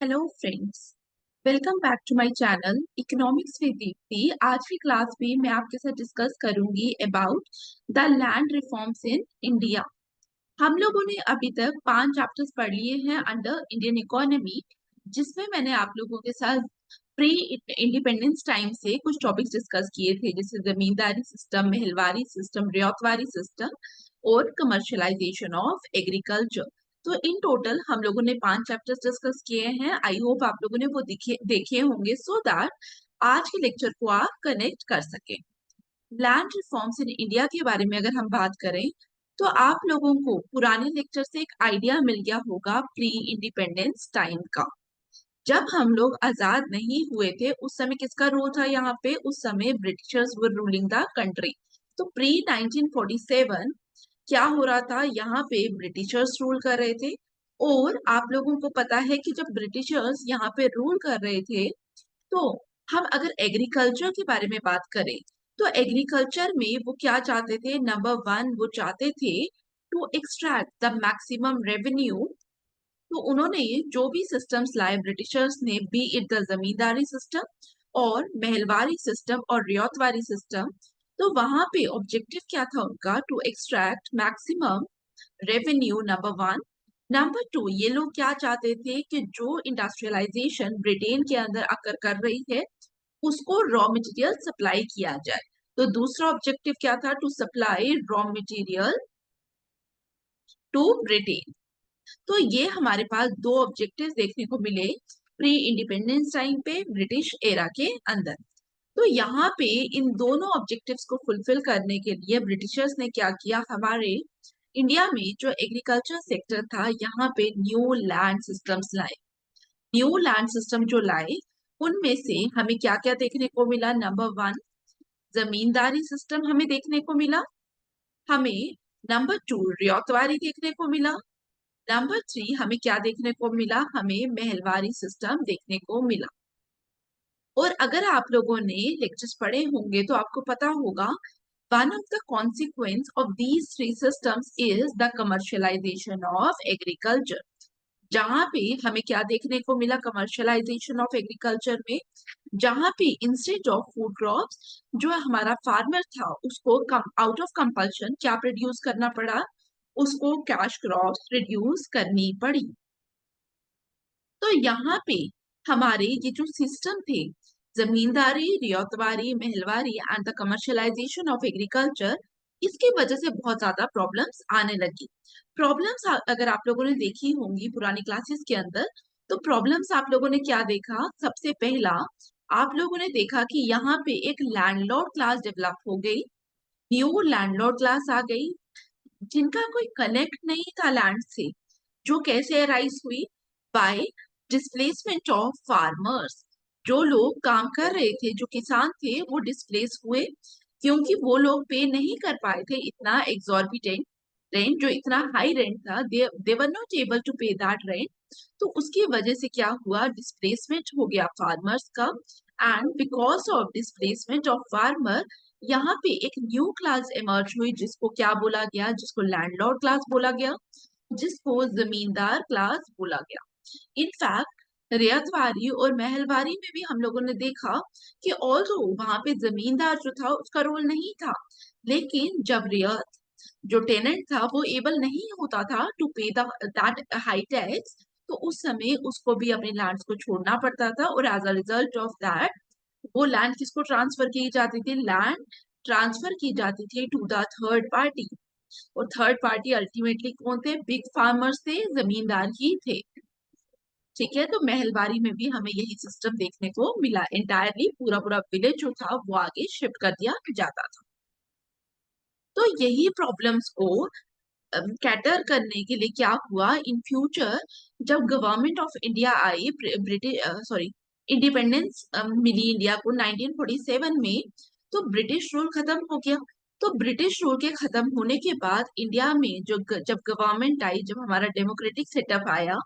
Hello friends, welcome back to my channel economics with Deepti. आज की class में मैं आपके साथ डिस्कस करूंगी about the land reforms in India. हम लोगों ने अभी तक 5 चैप्टर्स पढ़ लिए हैं अंडर इंडियन इकोनॉमी, जिसमें मैंने आप लोगों के साथ प्री इंडिपेंडेंस टाइम से कुछ टॉपिक्स डिस्कस किए थे, जैसे जमींदारी सिस्टम, महलवारी सिस्टम, रियातवारी सिस्टम और कमर्शलाइजेशन ऑफ एग्रीकल्चर। तो इन टोटल हम लोगों ने 5 चैप्टर्स डिस्कस किए हैं। आई होप आप लोगों ने वो देखे होंगे, सो दैट आज के लेक्चर को आप कनेक्ट कर सकें। लैंड रिफॉर्म्स इन इंडिया के बारे में अगर हम बात करें तो आप लोगों को पुराने लेक्चर से एक आइडिया मिल गया होगा प्री इंडिपेंडेंस टाइम का। जब हम लोग आजाद नहीं हुए थे उस समय किसका रूल था यहाँ पे? उस समय Britishers were ruling the country. तो प्री 1947 क्या हो रहा था? यहाँ पे ब्रिटिशर्स रूल कर रहे थे। और आप लोगों को पता है कि जब ब्रिटिशर्स यहाँ पे रूल कर रहे थे, तो हम अगर एग्रीकल्चर के बारे में बात करें तो एग्रीकल्चर में वो क्या चाहते थे? नंबर वन, वो चाहते थे to extract the maximum revenue. तो उन्होंने जो भी सिस्टम्स लाए ब्रिटिशर्स ने, be it the zamindari system और महलवारी सिस्टम और रियातवारी सिस्टम, तो वहां पे ऑब्जेक्टिव क्या था उनका? To extract maximum revenue, number one. Number two, ये लोग क्या चाहते थे कि जो इंडस्ट्रियलाइजेशन ब्रिटेन के अंदर आकर कर रही है उसको रॉ मटेरियल सप्लाई किया जाए। तो दूसरा ऑब्जेक्टिव क्या था? To supply raw material to Britain. तो ये हमारे पास दो ऑब्जेक्टिव्स देखने को मिले प्री इंडिपेंडेंस टाइम पे ब्रिटिश एरा के अंदर। तो यहाँ पे इन दोनों ऑब्जेक्टिव्स को फुलफिल करने के लिए ब्रिटिशर्स ने क्या किया? हमारे इंडिया में जो एग्रीकल्चर सेक्टर था यहाँ पे न्यू लैंड सिस्टम्स लाए। न्यू लैंड सिस्टम जो लाए उनमें से हमें क्या क्या देखने को मिला? नंबर वन, जमींदारी सिस्टम हमें देखने को मिला। हमें नंबर टू, रियातवारी देखने को मिला। नंबर थ्री, हमें क्या देखने को मिला? हमें महलवारी सिस्टम देखने को मिला। और अगर आप लोगों ने लेक्चर्स पढ़े होंगे तो आपको पता होगा one of the consequence of these three systems is the commercialisation of agriculture. जहां पे हमें क्या देखने को मिला कमर्शियलाइजेशन ऑफ एग्रीकल्चर में? जहां पे इंस्टेड ऑफ फूड क्रॉप्स, जो हमारा फार्मर था उसको आउट ऑफ कंपल्शन क्या प्रोड्यूस करना पड़ा? उसको कैश क्रॉप्स प्रोड्यूस करनी पड़ी। तो यहाँ पे हमारे ये जो सिस्टम थे, zamindari, ryotwari, mahalwari and the commercialisation of agriculture, इसकी वजह से बहुत ज्यादा प्रॉब्लम्स आने लगी। प्रॉब्लम्स अगर आप लोगों ने देखी होंगी पुरानी क्लासेस के अंदर, तो प्रॉब्लम्स आप लोगों ने क्या देखा? सबसे पहला आप लोगों ने देखा कि यहाँ पे एक लैंडलॉर्ड क्लास डेवलप हो गई। न्यू लैंडलॉर्ड क्लास आ गई जिनका कोई कनेक्ट नहीं था लैंड से। जो कैसे अराइज हुई? Bye displacement of farmers. जो लोग काम कर रहे थे, जो किसान थे, वो डिस्प्लेस हुए क्योंकि वो लोग पे नहीं कर पाए थे इतना एग्जॉर्बिटेंट रेंट, जो इतना हाई रेंट था। दे वर नॉट एबल टू पे दैट रेंट। तो उसकी वजह से क्या हुआ? डिस्प्लेसमेंट हो गया फार्मर्स का। And because of displacement of farmer, यहाँ पे एक न्यू क्लास इमर्ज हुई जिसको क्या बोला गया? जिसको लैंडलॉर्ड क्लास बोला गया, जिसको जमींदार क्लास बोला गया। इनफैक्ट रियातवारी और महलवारी में भी हम लोगों ने देखा कि ऑल्दो वहां पे जमींदार जो था उसका रोल नहीं था, लेकिन जब रियात जो टेनेंट था वो एबल नहीं होता था टू पे दैट हाई टैक्स, तो उस समय उसको भी अपने लैंड्स को छोड़ना पड़ता था। और as a result of that वो लैंड किसको ट्रांसफर की जाती थी? लैंड ट्रांसफर की जाती थी टू द थर्ड पार्टी। और थर्ड पार्टी अल्टीमेटली कौन थे? बिग फार्मर्स थे, जमींदार ही थे। ठीक है, तो महलबारी में भी हमें यही सिस्टम देखने को मिला। एंटायरली पूरा पूरा विलेज जो था वो आगे शिफ्ट कर दिया जाता था। तो यही प्रॉब्लम्स को कैटर करने के लिए क्या हुआ इन फ्यूचर? जब गवर्नमेंट ऑफ इंडिया आई, ब्रिटिश सॉरी इंडिपेंडेंस मिली इंडिया को 1947 में, तो ब्रिटिश रूल खत्म हो गया। तो ब्रिटिश रूल के खत्म होने के बाद इंडिया में जब गवर्नमेंट आई, जब हमारा डेमोक्रेटिक सेटअप आया,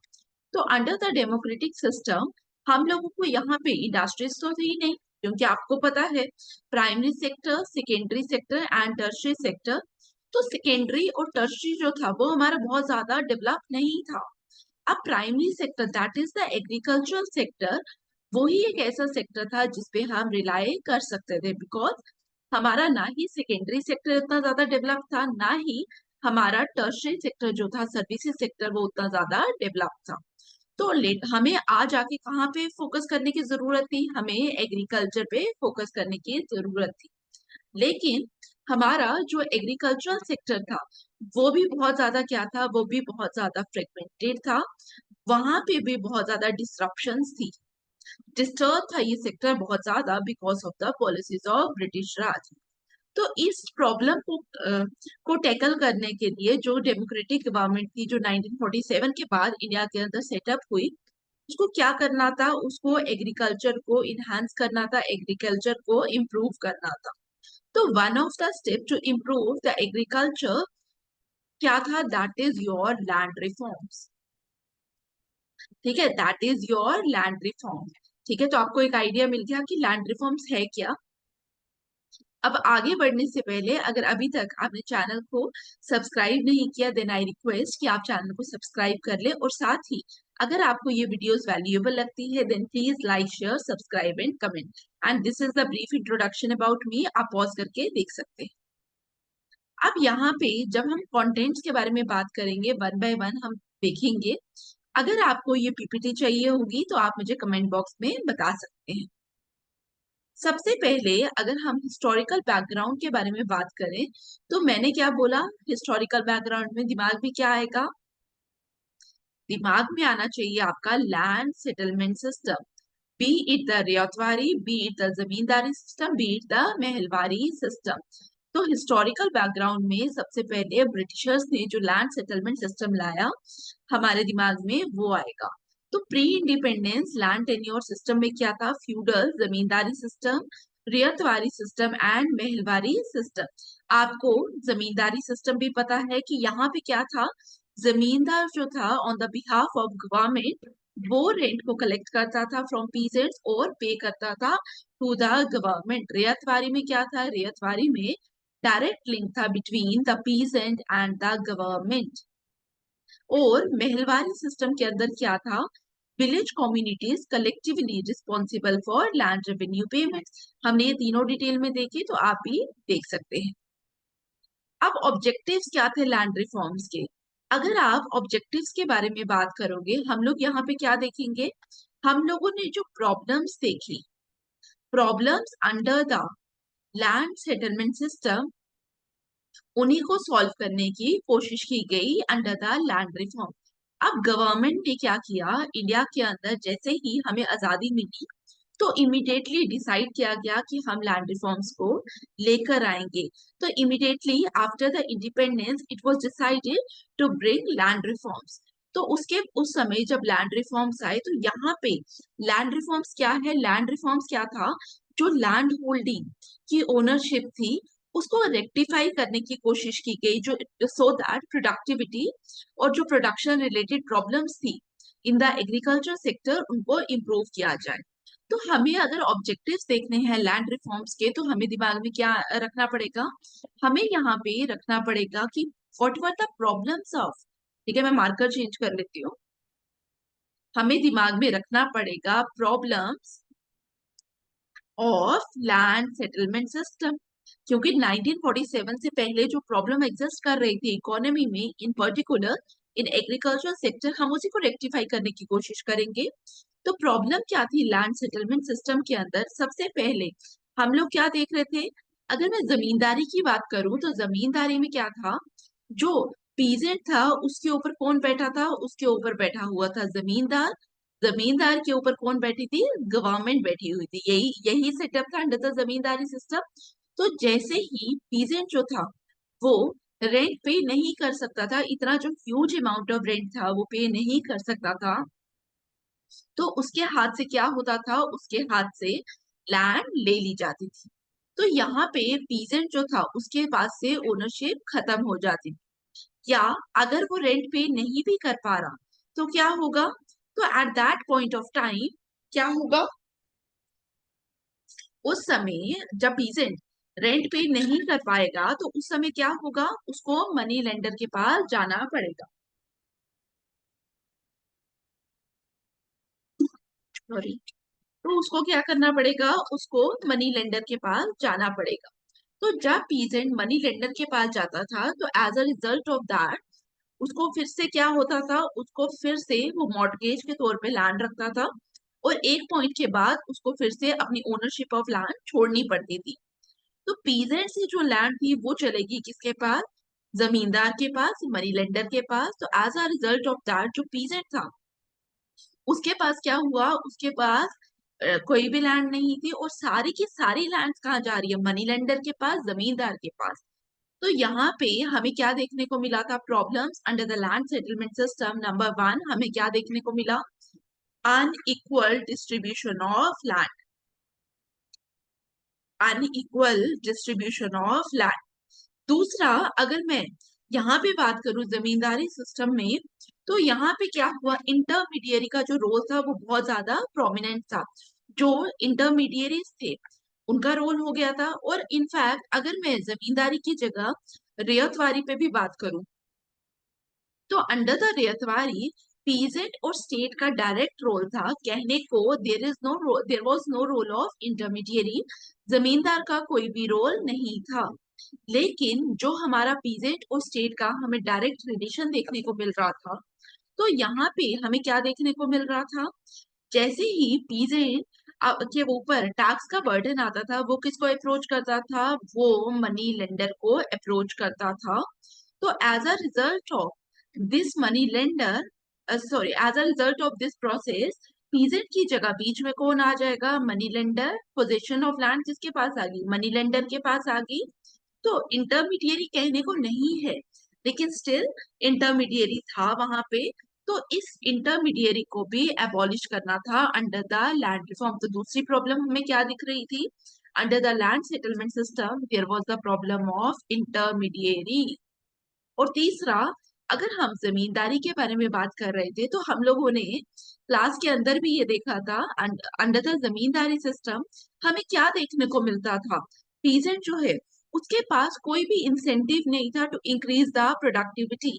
तो अंडर द डेमोक्रेटिक सिस्टम हम लोगों को यहाँ पे इंडस्ट्रीज तो थी नहीं, क्योंकि आपको पता है primary sector, secondary sector and tertiary sector. तो सेकेंडरी और टर्शियरी जो था वो हमारा बहुत ज्यादा डेवलप नहीं था। अब primary sector that is the agricultural sector, वही एक ऐसा सेक्टर था जिसपे हम रिलाई कर सकते थे, बिकॉज हमारा ना ही सेकेंडरी सेक्टर इतना ज्यादा डेवलप था, ना ही हमारा टर्शियरी सेक्टर जो था, सर्विसेज सेक्टर, वो उतना ज्यादा डेवलप था। तो लेट हमें आज आके कहाँ पे फोकस करने की जरूरत थी, हमें एग्रीकल्चर पे फोकस करने की जरूरत थी। लेकिन हमारा जो एग्रीकल्चरल सेक्टर था वो भी बहुत ज्यादा क्या था, वो भी बहुत ज्यादा फ्रेगमेंटेड था, वहां पे भी बहुत ज्यादा डिस्ट्रप्शंस थी, डिस्टर्ब था ये सेक्टर बहुत ज्यादा because of the policies of British Raj. तो इस प्रॉब्लम को टैकल करने के लिए जो डेमोक्रेटिक गवर्नमेंट थी, जो 1947 के बाद इंडिया के अंदर सेटअप हुई, उसको क्या करना था, उसको एग्रीकल्चर को इनहांस करना था, एग्रीकल्चर को इम्प्रूव करना था। तो one of the step to improve the agriculture क्या था, that is your land reforms. ठीक है, that is your land reform. ठीक है, तो आपको एक आइडिया मिल गया कि लैंड रिफॉर्म्स है क्या। अब आगे बढ़ने से पहले अगर अभी तक आपने चैनल को सब्सक्राइब नहीं किया, देन आई रिक्वेस्ट कि आप चैनल को सब्सक्राइब कर ले, और साथ ही अगर आपको ये वीडियोस वैल्यूएबल लगती है then please like, share, subscribe and comment. And this is the brief introduction about me, आप पॉज करके देख सकते हैं। अब यहाँ पे जब हम कंटेंट्स के बारे में बात करेंगे, वन बाय वन हम देखेंगे। अगर आपको ये पीपीटी चाहिए होगी तो आप मुझे कमेंट बॉक्स में बता सकते हैं। सबसे पहले अगर हम हिस्टोरिकल बैकग्राउंड के बारे में बात करें, तो मैंने क्या बोला, हिस्टोरिकल बैकग्राउंड में दिमाग में क्या आएगा, दिमाग में आना चाहिए आपका land settlement system, be it the ryotwari, be it the zamindari system, be it the mahalwari system. तो हिस्टोरिकल बैकग्राउंड में सबसे पहले ब्रिटिशर्स ने जो लैंड सेटलमेंट सिस्टम लाया, हमारे दिमाग में वो आएगा। तो pre independence land tenure system में क्या था, feudal zamindari system, ryotwari system and mahalwari system. आपको जमींदारी सिस्टम भी पता है कि यहाँ पे क्या था, जमींदार जो था on the behalf of government वो रेंट को कलेक्ट करता था फ्रॉम पीजेंट्स और पे करता था टू द गवर्नमेंट। रियतवारी में क्या था, रियतवारी में डायरेक्ट लिंक था between the peasant and the government. और महलवारी सिस्टम के अंदर क्या था, village communities collectively responsible for land revenue payments. हमने ये तीनों डिटेल में देखे, तो आप भी देख सकते हैं। अब ऑब्जेक्टिव्स क्या थे लैंड रिफॉर्म्स के, अगर आप ऑब्जेक्टिव्स के बारे में बात करोगे, हम लोग यहाँ पे क्या देखेंगे, हम लोगों ने जो प्रॉब्लम्स देखी, problems under the land settlement system, उन्हीं को सॉल्व करने की कोशिश की गई अंडर द लैंड रिफॉर्म। अब गवर्नमेंट ने क्या किया, इंडिया के अंदर जैसे ही हमें आजादी मिली तो इमिडिएटली डिसाइड किया गया कि हम लैंड रिफॉर्म्स को लेकर आएंगे। तो immediately after the independence it was decided to bring land reforms. तो उसके उस समय जब लैंड रिफॉर्म्स आए, तो यहाँ पे लैंड रिफॉर्म्स क्या है, लैंड रिफॉर्म्स क्या था, जो लैंड होल्डिंग की ओनरशिप थी उसको रेक्टिफाई करने की कोशिश की गई, जो सो दैट प्रोडक्टिविटी और जो प्रोडक्शन रिलेटेड प्रॉब्लम्स थी इन द एग्रीकल्चर सेक्टर उनको इम्प्रूव किया जाए। तो हमें अगर ऑब्जेक्टिव्स देखने हैं लैंड रिफॉर्म्स के, तो हमें दिमाग में क्या रखना पड़ेगा, हमें यहाँ पे रखना पड़ेगा कि what were the problems of, ठीक है मैं मार्कर चेंज कर लेती हूँ, हमें दिमाग में रखना पड़ेगा problems of land settlement system. क्योंकि 1947 से पहले जो प्रॉब्लम एग्जिस्ट कर रही थी इकोनॉमी में, इन पर्टिकुलर इन एग्रीकल्चर सेक्टर, हम उसी को रेक्टिफाई करने की कोशिश करेंगे। तो प्रॉब्लम क्या थी लैंड सेटलमेंट सिस्टम के अंदर, सबसे पहले हम लोग क्या देख रहे थे, अगर मैं जमींदारी की बात करूं तो जमींदारी में क्या था, जो पीजेंट था उसके ऊपर कौन बैठा था, उसके ऊपर बैठा हुआ था जमींदार, जमींदार के ऊपर कौन बैठी थी, गवर्नमेंट बैठी हुई थी। यही यही सेटअप था अंडर द जमींदारी सिस्टम। तो जैसे ही पीजेंट जो था वो रेंट पे नहीं कर सकता था, इतना जो ह्यूज अमाउंट ऑफ रेंट था वो पे नहीं कर सकता था, तो उसके हाथ से क्या होता था, उसके हाथ से लैंड ले ली जाती थी। तो यहाँ पे पीजेंट जो था उसके पास से ओनरशिप खत्म हो जाती थी। या अगर वो रेंट पे नहीं भी कर पा रहा तो क्या होगा, तो at that point of time क्या होगा, उस समय जब पीजेंट रेंट पे नहीं कर पाएगा तो उस समय क्या होगा, उसको मनी लेंडर के पास जाना पड़ेगा। सॉरी। तो उसको क्या करना पड़ेगा, उसको मनी लेंडर के पास जाना पड़ेगा। तो जब पीजेंट मनी लेंडर के पास जाता था तो as a result of that उसको फिर से क्या होता था, उसको फिर से वो मॉर्टगेज के तौर पे लैंड रखता था, और एक पॉइंट के बाद उसको फिर से अपनी ओनरशिप ऑफ लैंड छोड़नी पड़ती थी। तो पीजेंट से जो लैंड थी वो चलेगी किसके पास, जमींदार के पास, मनी लेंडर के पास। तो as a result of that जो पीजेंट था उसके पास क्या हुआ, उसके पास कोई भी लैंड नहीं थी, और सारी की सारी लैंड कहाँ जा रही है, मनी लेंडर के पास, जमींदार के पास। तो यहाँ पे हमें क्या देखने को मिला था, problems under the land settlement system number 1 हमें क्या देखने को मिला, unequal distribution of land, unequal distribution of land. दूसरा, अगर मैं यहाँ पे बात करूं जमींदारी सिस्टम में, तो यहाँ पे क्या हुआ, इंटरमीडियरी का जो रोल था वो बहुत ज्यादा प्रोमिनेंट था। जो इंटरमीडियरीज थे उनका रोल हो गया था। और इनफैक्ट अगर मैं जमींदारी की जगह रेयतवारी पे भी बात करूं, तो अंडर द रेयतवारी पीजेंट और स्टेट का डायरेक्ट रोल था कहने को, there was no role of intermediary, zamindar का कोई भी रोल नहीं था। लेकिन जो हमारा पीजेंट और स्टेट का हमें डायरेक्ट रिलेशन देखने को मिल रहा था, तो यहाँ पे हमें क्या देखने को मिल रहा था, जैसे ही पीजेंट के ऊपर टैक्स का बर्डन आता था वो किसको अप्रोच करता था, वो मनी लेंडर को अप्रोच करता था। तो as a result of this money lender, sorry, as a result of this process peasant की जगह बीच में कौन आ जाएगा, money lender. Position of land किसके पास आ गई, मनी लेंडर के पास आ गई। तो इंटरमीडियरी कहने को नहीं है, लेकिन स्टिल इंटरमीडियरी था वहां पे। तो इस इंटरमीडियरी को भी एबॉलिश करना था अंडर द लैंड रिफॉर्म। तो दूसरी प्रॉब्लम हमें क्या दिख रही थी, under the land settlement system there was the problem of intermediary. और तीसरा, अगर हम जमींदारी के बारे में बात कर रहे थे तो हम लोगों ने क्लास के अंदर भी ये देखा था, अंडर द जमींदारी सिस्टम हमें क्या देखने को मिलता था, पीजेंट जो है उसके पास कोई भी इंसेंटिव नहीं था टू इंक्रीज द प्रोडक्टिविटी।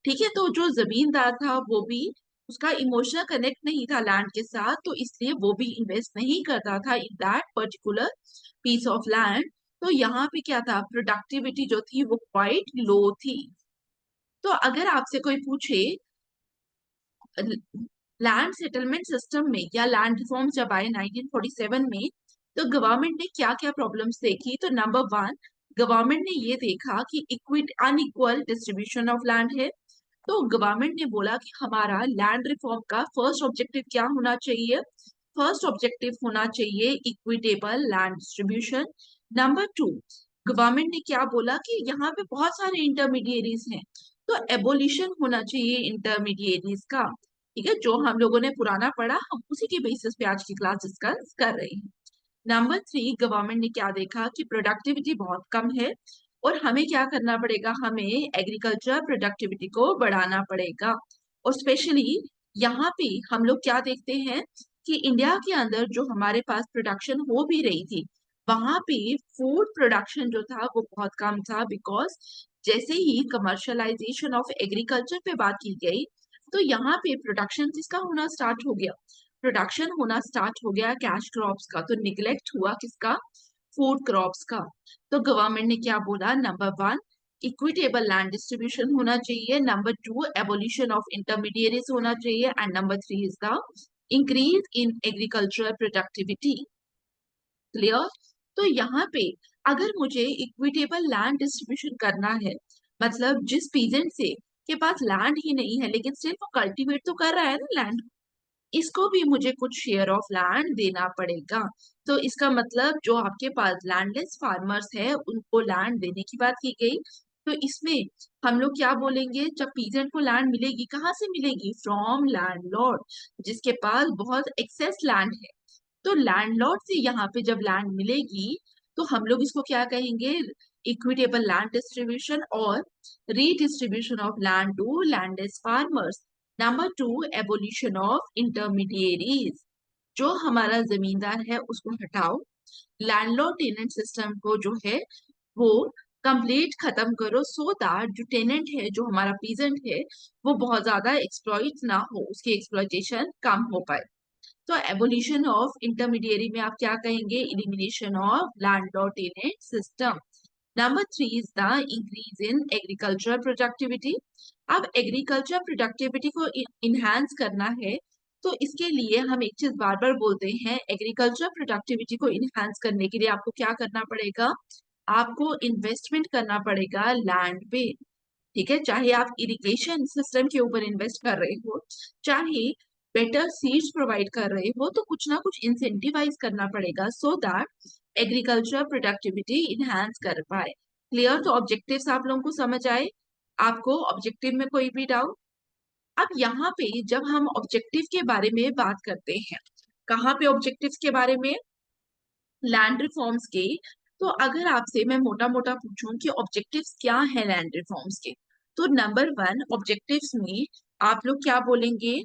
ठीक है, तो जो जमींदार था वो भी, उसका इमोशनल कनेक्ट नहीं था लैंड के साथ, तो इसलिए वो भी इन्वेस्ट नहीं करता था in that particular piece of land. तो यहाँ पे क्या था, प्रोडक्टिविटी जो थी वो क्वाइट लो थी। तो अगर आपसे कोई पूछे लैंड सेटलमेंट सिस्टम में या लैंड रिफॉर्म जब आए 1947 में, तो गवर्नमेंट ने क्या क्या प्रॉब्लम्स देखी, तो नंबर 1 गवर्नमेंट ने ये देखा कि इक्विट अनइक्वल डिस्ट्रीब्यूशन ऑफ लैंड है। तो गवर्नमेंट ने बोला कि हमारा लैंड रिफॉर्म का फर्स्ट ऑब्जेक्टिव क्या होना चाहिए, फर्स्ट ऑब्जेक्टिव होना चाहिए equitable land distribution. Number 2, government ने क्या बोला कि यहाँ पे बहुत सारे इंटरमीडिएरीज हैं, तो एबोलिशन होना चाहिए इंटरमीडिएरीज का। ठीक है, जो हम लोगों ने पुराना पढ़ा हम उसी के बेसिस पे आज की क्लास डिस्कस कर रहे हैं। नंबर 3, गवर्नमेंट ने क्या देखा कि प्रोडक्टिविटी बहुत कम है, और हमें क्या करना पड़ेगा, हमें एग्रीकल्चर प्रोडक्टिविटी को बढ़ाना पड़ेगा। और स्पेशली यहाँ पे हम लोग क्या देखते हैं कि इंडिया के अंदर जो हमारे पास प्रोडक्शन हो भी रही थी, वहां पे फूड प्रोडक्शन जो था वो बहुत कम था, बिकॉज जैसे ही कमर्शलाइजेशन ऑफ एग्रीकल्चर पे बात की गई, तो यहाँ पे प्रोडक्शन किसका होना स्टार्ट हो गया, प्रोडक्शन होना स्टार्ट हो गया कैश क्रॉप्स का। तो निगलेक्ट हुआ किसका, फूड क्रॉप्स का। तो गवर्नमेंट ने क्या बोला, नंबर 1 इक्विटेबल लैंड डिस्ट्रीब्यूशन होना चाहिए, नंबर 2 एबोल्यूशन ऑफ इंटरमीडिएरीज होना चाहिए, and number 3 is the increase in agricultural productivity. Clear. तो यहाँ पे अगर मुझे इक्विटेबल लैंड डिस्ट्रीब्यूशन करना है, मतलब जिस पीजेंट से के पास लैंड ही नहीं है लेकिन सिर्फ वो कल्टीवेट तो कर रहा है ना लैंड, इसको भी मुझे कुछ शेयर ऑफ लैंड देना पड़ेगा। तो इसका मतलब जो आपके पास लैंडलेस फार्मर्स है उनको लैंड देने की बात की गई। तो इसमें हम लोग क्या बोलेंगे, जब पीजेंट को लैंड मिलेगी कहाँ से मिलेगी, फ्रॉम लैंडलॉर्ड, जिसके पास बहुत एक्सेस लैंड है। तो लैंडलॉर्ड से यहाँ पे जब लैंड मिलेगी तो हम लोग इसको क्या कहेंगे, इक्विटेबल लैंड डिस्ट्रीब्यूशन और redistribution of land to landless farmers. Number 2 abolition of intermediaries, जो हमारा जमींदार है उसको हटाओ, लैंडलॉर्ड टेनेंट सिस्टम को जो है वो कंप्लीट खत्म करो, सो दैट जो टेनेंट है, जो हमारा पीजेंट है, वो बहुत ज्यादा एक्सप्लॉइट ना हो, उसकी एक्सप्लॉइटेशन कम हो पाए। तो एबोलिशन ऑफ इंटरमीडिएरी में आप क्या कहेंगे? Elimination of landlord tenant system. Number 3 is the increase in agricultural productivity. अब एग्रीकल्चर प्रोडक्टिविटी को इनहांस करना है, तो इसके लिए हम एक चीज बार बार बोलते हैं, एग्रीकल्चर प्रोडक्टिविटी को इनहांस करने के लिए आपको क्या करना पड़ेगा? आपको इन्वेस्टमेंट करना पड़ेगा लैंड पे। ठीक है, चाहे आप इरिगेशन सिस्टम के ऊपर इन्वेस्ट कर रहे हो, चाहे बेटर सीड्स प्रोवाइड कर रहे हो, तो कुछ ना कुछ इंसेंटिवाइज करना पड़ेगा so that agriculture productivity enhance कर पाए। क्लियर? तो ऑब्जेक्टिव्स आप लोगों को समझ आए? आपको ऑब्जेक्टिव में कोई भी डाउट? अब यहाँ पे जब हम ऑब्जेक्टिव के बारे में बात करते हैं, कहाँ पे ऑब्जेक्टिव्स के बारे में? लैंड रिफॉर्म्स के। तो अगर आपसे मैं मोटा मोटा पूछूं कि ऑब्जेक्टिव्स क्या है लैंड रिफॉर्म्स के, तो नंबर 1 ऑब्जेक्टिव्स में आप लोग क्या बोलेंगे?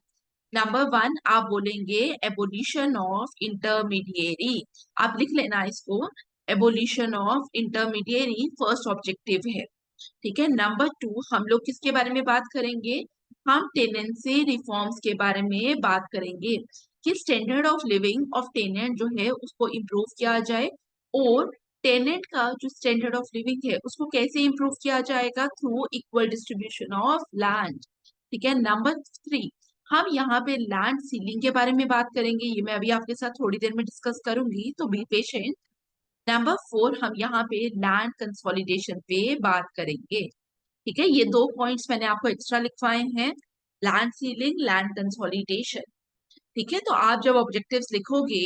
नंबर 1 आप बोलेंगे एबोलिशन ऑफ इंटरमीडिएरी। आप लिख लेना इसको, abolition of intermediary first objective है। ठीक है। नंबर 2 हम लोग किसके बारे में बात करेंगे? हम टेनेंसी रिफॉर्म्स के बारे में बात करेंगे कि standard of living of tenant जो है उसको इम्प्रूव किया जाए, और टेनेंट का जो स्टैंडर्ड ऑफ लिविंग है उसको कैसे इम्प्रूव किया जाएगा? Through equal distribution of land. ठीक है। नंबर 3 हम यहाँ पे लैंड सीलिंग के बारे में बात करेंगे, ये मैं अभी आपके साथ थोड़ी देर में डिस्कस करूंगी, तो बी पेशेंट। नंबर 4 हम यहाँ पे लैंड कंसोलिडेशन पे बात करेंगे। ठीक है, ये दो पॉइंट्स मैंने आपको एक्स्ट्रा लिखवाए हैं, लैंड सीलिंग, लैंड कंसोलिडेशन। ठीक है, तो आप जब ऑब्जेक्टिव्स लिखोगे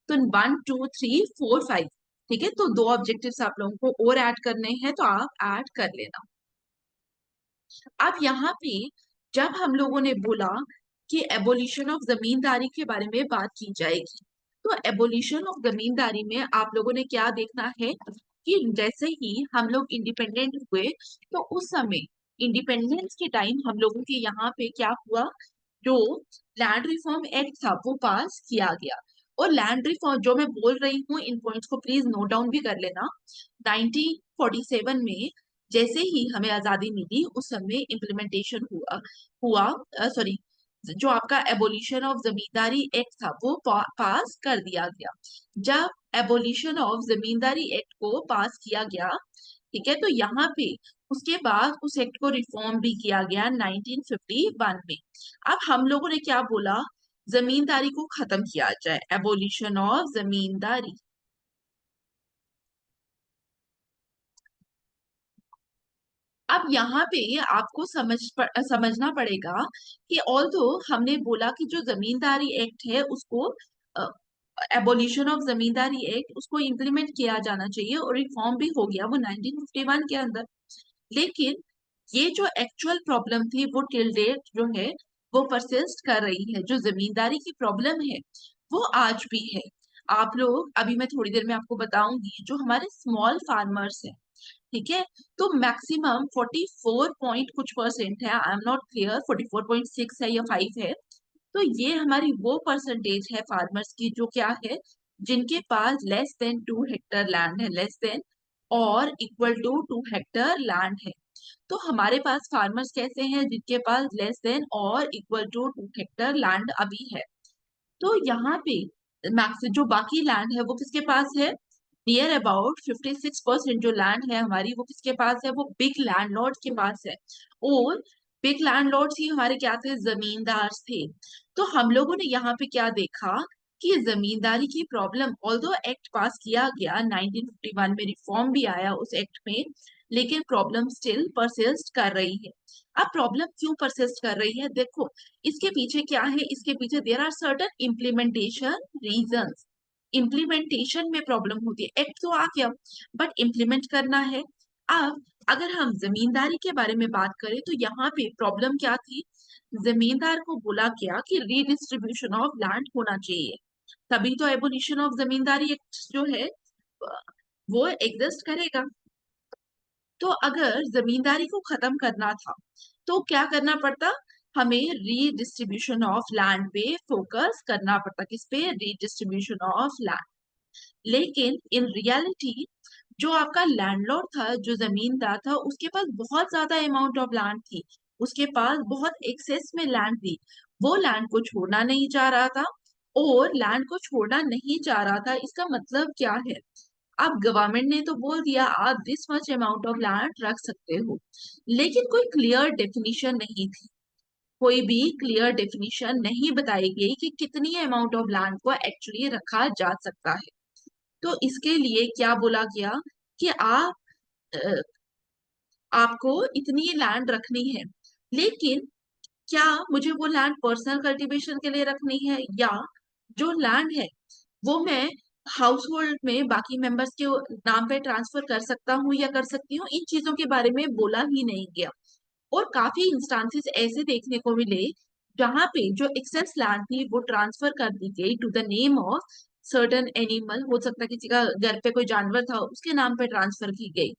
तो 1 2 3 4 5, ठीक है, तो दो ऑब्जेक्टिव्स आप लोगों को और ऐड करने हैं, तो आप ऐड कर लेना। अब यहाँ पे जब हम लोगों ने बोला कि एबोलिशन ऑफ जमींदारी के बारे में बात की जाएगी, तो एबोलिशन ऑफ जमींदारी में आप लोगों ने क्या देखना है कि जैसे ही हम लोग इंडिपेंडेंट हुए, तो उस समय इंडिपेंडेंस के टाइम हम लोगों के यहाँ पे क्या हुआ? जो लैंड रिफॉर्म एक्ट था वो पास किया गया। और लैंड रिफॉर्म जो मैं बोल रही हूँ, इन पॉइंट्स को प्लीज नोट डाउन भी कर लेना। 1947 में जैसे ही हमें आजादी मिली, उस समय इम्प्लीमेंटेशन हुआ हुआ सॉरी, जो आपका एबोलिशन ऑफ जमींदारी एक्ट था वो पास कर दिया गया। जब एबोलिशन ऑफ जमींदारी एक्ट को पास किया गया, ठीक है, तो यहाँ पे उसके बाद उस एक्ट को रिफॉर्म भी किया गया 1951 में। अब हम लोगों ने क्या बोला? जमींदारी को खत्म किया जाए, एबोलिशन ऑफ जमींदारी। अब यहाँ पे आपको समझना पड़ेगा कि ऑल्दो हमने बोला कि जो जमींदारी एक्ट है उसको, एबोलिशन ऑफ जमींदारी एक्ट उसको इम्प्लीमेंट किया जाना चाहिए और रिफॉर्म भी हो गया वो 1951 के अंदर, लेकिन ये जो एक्चुअल प्रॉब्लम थी वो टिल डेट जो है वो परसिस्ट कर रही है। जो जमींदारी की प्रॉब्लम है वो आज भी है। आप लोग, अभी मैं थोड़ी देर में आपको बताऊंगी, जो हमारे स्मॉल फार्मर्स हैं, ठीक है, तो मैक्सिमम 44 पॉइंट कुछ परसेंट है, आई एम नॉट क्लियर 44.6 है या 5 है, तो ये हमारी वो परसेंटेज है फार्मर्स की जो क्या है, जिनके पास लेस देन 2 हेक्टर लैंड है, लेस देन और इक्वल टू 2 हेक्टर लैंड है। तो हमारे पास फार्मर्स कैसे हैं? जिनके पास लेस देन और इक्वल टू 2 हेक्टर लैंड अभी है। तो यहाँ पे मैक्स जो बाकी लैंड है वो किसके पास है? नियर अबाउट 56% जो लैंड है हमारी वो किसके पास है? वो बिग लैंडलॉर्ड के पास है। और बिग लैंडलॉर्ड्स ही हमारे क्या थे? जमींदार थे। तो हम लोगों ने यहाँ पे क्या देखा कि जमींदारी की प्रॉब्लम, ऑल्दो एक्ट पास किया गया 1951 में, रिफॉर्म भी आया उस एक्ट में, लेकिन प्रॉब्लम स्टिल परसिस्ट कर रही है। अब प्रॉब्लम क्यों परसिस्ट कर रही है? देखो, इसके पीछे क्या है? इसके पीछे there are certain implementation reasons. Implementation में प्रॉब्लम होती है। एक्ट तो आ गया बट इम्प्लीमेंट करना है। अब अगर हम जमींदारी के बारे में बात करें तो यहाँ पे प्रॉब्लम क्या थी? जमींदार को बोला गया कि रीडिस्ट्रीब्यूशन ऑफ लैंड होना चाहिए, तभी तो एबोलिशन ऑफ जमींदारी एक्ट जो है वो एग्जिस्ट करेगा। तो अगर जमींदारी को खत्म करना था तो क्या करना पड़ता? हमें रीडिस्ट्रीब्यूशन ऑफ लैंड पे फोकस करना पड़ता। किस पे? Redistribution of land. लेकिन इन रियलिटी जो आपका लैंडलॉर्ड था, जो जमींदार था, उसके पास बहुत ज्यादा अमाउंट ऑफ लैंड थी, उसके पास बहुत एक्सेस में लैंड थी, वो लैंड को छोड़ना नहीं चाह रहा था, और लैंड को छोड़ना नहीं चाह रहा था। इसका मतलब क्या है? अब गवर्नमेंट ने तो बोल दिया आप this much amount of land रख सकते हो, लेकिन कोई क्लियर डेफिनेशन नहीं थी। कोई भी क्लियर डेफिनेशन नहीं बताई गई कि कितनी अमाउंट ऑफ लैंड को एक्चुअली रखा जा सकता है। तो इसके लिए क्या बोला गया कि अ, आपको इतनी लैंड रखनी है, लेकिन क्या मुझे वो लैंड पर्सनल कल्टीवेशन के लिए रखनी है, या जो लैंड है वो मैं हाउस होल्ड में बाकी मेंबर्स के नाम पे ट्रांसफर कर सकता हूँ या कर सकती हूँ। इन चीजों के बारे में बोला ही नहीं गया। और काफी इंस्टांसेस ऐसे देखने को मिले जहां पे जो एक्सेस लैंड थी वो ट्रांसफर कर दी गई to the name of certain animal. हो सकता है किसी का घर पे कोई जानवर था, उसके नाम पे ट्रांसफर की गई।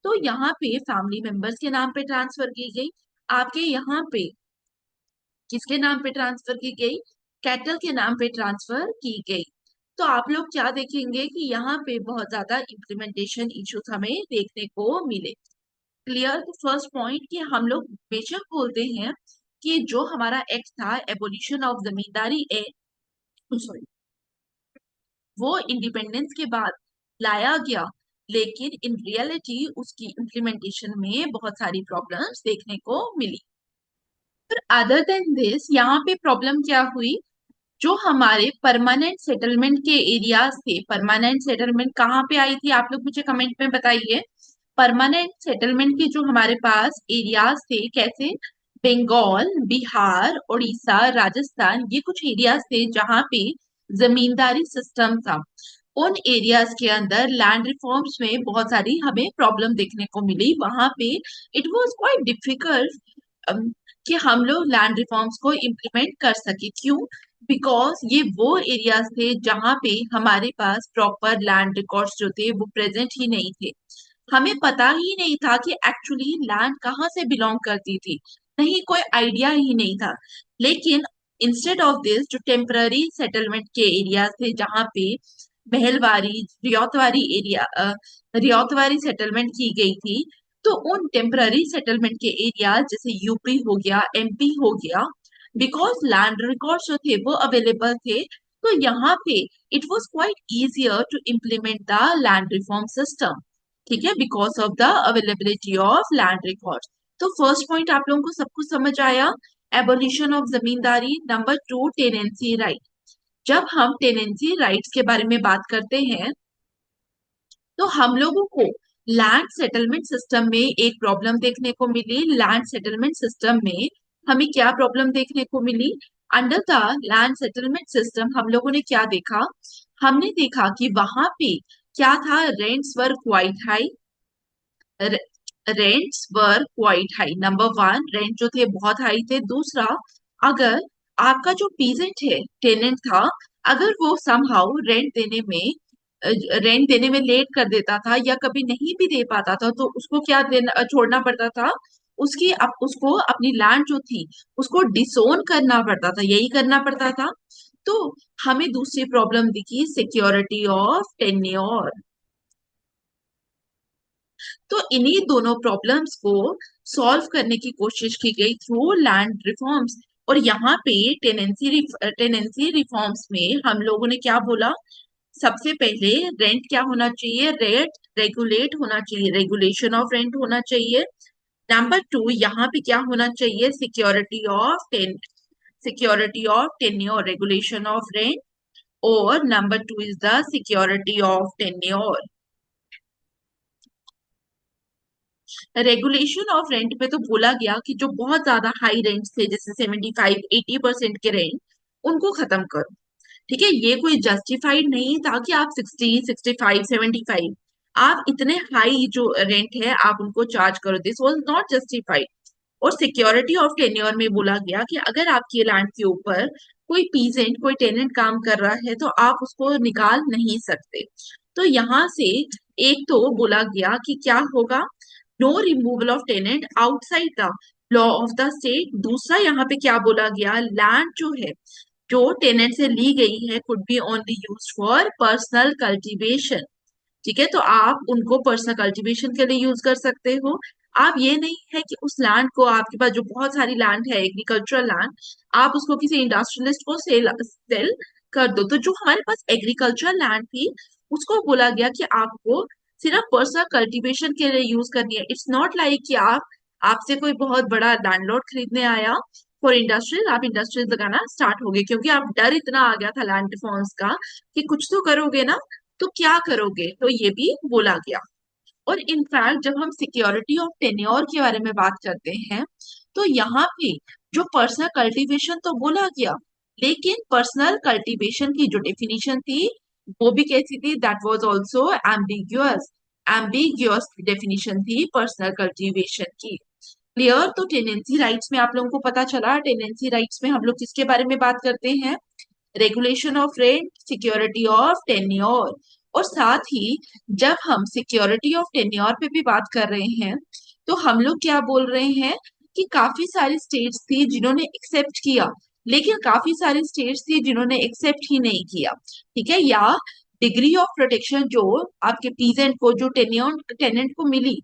तो यहाँ पे फैमिली मेंबर्स के नाम पे ट्रांसफर की गई। आपके यहाँ पे किसके नाम पे ट्रांसफर की गई? कैटल के नाम पे ट्रांसफर की गई। तो आप लोग क्या देखेंगे कि यहाँ पे बहुत ज्यादा इम्प्लीमेंटेशन इश्यूज हमें देखने को मिले। क्लियर? तो फर्स्ट पॉइंट कि हम लोग बेशक बोलते हैं कि जो हमारा एक्ट था abolition of zamindari act, sorry, वो इंडिपेंडेंस के बाद लाया गया, लेकिन इन रियलिटी उसकी इम्प्लीमेंटेशन में बहुत सारी प्रॉब्लम्स देखने को मिली। फिर अदर देन दिस यहाँ पे प्रॉब्लम क्या हुई? जो हमारे परमानेंट सेटलमेंट के एरियाज थे, परमानेंट सेटलमेंट कहाँ पे आई थी आप लोग मुझे कमेंट में बताइए। परमानेंट सेटलमेंट के जो हमारे पास एरियाज थे, कैसे? बंगाल, बिहार, उड़ीसा, राजस्थान, ये कुछ एरियाज थे जहाँ पे जमींदारी सिस्टम था। उन एरियाज के अंदर लैंड रिफॉर्म्स में बहुत सारी हमें प्रॉब्लम देखने को मिली। वहां पे इट वाज क्वाइट डिफिकल्ट कि हम लोग लैंड रिफॉर्म्स को इम्प्लीमेंट कर सके। क्यों? बिकॉज ये वो एरियाज थे जहाँ पे हमारे पास प्रॉपर लैंड रिकॉर्ड्स जो थे वो प्रेजेंट ही नहीं थे। हमें पता ही नहीं था कि एक्चुअली लैंड कहाँ से बिलोंग करती थी, नहीं कोई आइडिया ही नहीं था। लेकिन इंस्टेड ऑफ दिस जो टेम्पररी सेटलमेंट के एरियाज थे जहाँ पे महलवारी, रियातवारी रियातवारी सेटलमेंट की गई थी, तो उन टेम्पररी सेटलमेंट के एरियाज जैसे यूपी हो गया, एमपी हो गया, बिकॉज लैंड रिकॉर्ड्स जो थे वो अवेलेबल थे, तो यहाँ पे it was quite easier to implement the land reform system. ठीक है, because of the availability of land record. तो फर्स्ट पॉइंट आप लोगों को सब कुछ समझ आया, abolition of zamindari. Number two, tenancy right. जब हम टेनेंसी राइट्स के बारे में बात करते हैं तो हम लोगों को लैंड सेटलमेंट सिस्टम में एक प्रॉब्लम देखने को मिली। लैंड सेटलमेंट सिस्टम में हमें क्या प्रॉब्लम देखने को मिली? Under the land settlement system हम लोगों ने क्या देखा? हमने देखा कि वहां पे क्या था? Rents were quite high. Rents were quite high, number one, rent जो थे बहुत हाई थे। दूसरा, अगर आपका जो पीजेंट है, टेनेंट था, अगर वो समहाउ रेंट देने में लेट कर देता था या कभी नहीं भी दे पाता था, तो उसको क्या देना छोड़ना पड़ता था? उसको अपनी लैंड जो थी उसको डिसोन करना पड़ता था, यही करना पड़ता था। तो हमें दूसरी प्रॉब्लम दिखी, सिक्योरिटी ऑफ टेन्योर। तो इन्हीं दोनों प्रॉब्लम्स को सॉल्व करने की कोशिश की गई थ्रू लैंड रिफॉर्म्स। और यहाँ पे टेनेंसी रिफॉर्म्स में हम लोगों ने क्या बोला? सबसे पहले रेंट क्या होना चाहिए? रेट रेगुलेट होना चाहिए, रेगुलेशन ऑफ रेंट होना चाहिए। नंबर टू, यहाँ पे क्या होना चाहिए? Security of tenure, regulation of rent. और number two is the security of tenure. Regulation of rent पे तो बोला गया कि जो बहुत ज्यादा हाई रेंट थे, जैसे 75-80% के रेंट, उनको खत्म करो। ठीक है, ये कोई जस्टिफाइड नहीं था कि आप 60, 65, 75 आप इतने हाई जो रेंट है आप उनको चार्ज करो। This was not justified. और सिक्योरिटी ऑफ टेन्योर में बोला गया कि अगर आपकी लैंड के ऊपर कोई पीजेंट, कोई टेनेंट काम कर रहा है तो आप उसको निकाल नहीं सकते। तो यहाँ से एक तो बोला गया कि क्या होगा? No removal of tenant outside the law of the state. दूसरा यहाँ पे क्या बोला गया? लैंड जो है जो टेनेंट से ली गई है could be only used for personal cultivation. ठीक है, तो आप उनको पर्सनल कल्टीवेशन के लिए यूज कर सकते हो। आप ये नहीं है कि उस लैंड को, आपके पास जो बहुत सारी लैंड है एग्रीकल्चरल लैंड, आप उसको किसी इंडस्ट्रियलिस्ट को सेल कर दो। तो जो हमारे पास एग्रीकल्चर लैंड थी उसको बोला गया कि आपको सिर्फ पर्सनल कल्टीवेशन के लिए यूज करनी है। इट्स नॉट लाइक कि आप आपसे कोई बहुत बड़ा लैंडलॉर्ड खरीदने आया फॉर इंडस्ट्रीज, आप इंडस्ट्रीज लगाना स्टार्ट हो गए, क्योंकि आप डर इतना आ गया था लैंड रिफॉर्म्स का कि कुछ तो करोगे ना, तो क्या करोगे, तो ये भी बोला गया। और इनफैक्ट जब हम सिक्योरिटी ऑफ टेन्योर के बारे में बात करते हैं तो यहाँ पे जो पर्सनल कल्टीवेशन तो बोला गया, लेकिन पर्सनल कल्टीवेशन की जो डेफिनेशन थी वो भी कैसी थी, दैट वाज आल्सो एम्बिग्युअस। एम्बिग्युअस डेफिनेशन थी पर्सनल कल्टीवेशन की। क्लियर? तो टेनेंसी राइट्स में आप लोगों को पता चला, टेनेंसी राइट्स में हम लोग किसके बारे में बात करते हैं, regulation of rent, security of tenure. और साथ ही जब हम सिक्योरिटी ऑफ टेन्योर पे भी बात कर रहे हैं तो हम लोग क्या बोल रहे हैं कि काफी सारी स्टेट्स थी जिन्होंने एक्सेप्ट किया, लेकिन काफी सारी स्टेट्स थी जिन्होंने एक्सेप्ट ही नहीं किया। ठीक है? या डिग्री ऑफ प्रोटेक्शन जो आपके पीजेंट को, जो टेनेंट को मिली,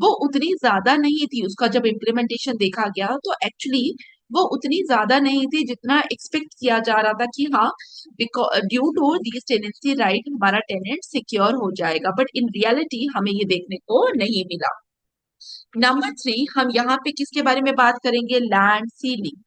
वो उतनी ज्यादा नहीं थी। उसका जब इम्प्लीमेंटेशन देखा गया तो एक्चुअली वो उतनी ज्यादा नहीं थी जितना एक्सपेक्ट किया जा रहा था कि हाँ due to this tenancy right हमारा टेनेंट सिक्योर हो जाएगा, बट इन रियलिटी हमें ये देखने को नहीं मिला। नंबर 3, हम यहाँ पे किसके बारे में बात करेंगे, लैंड सीलिंग।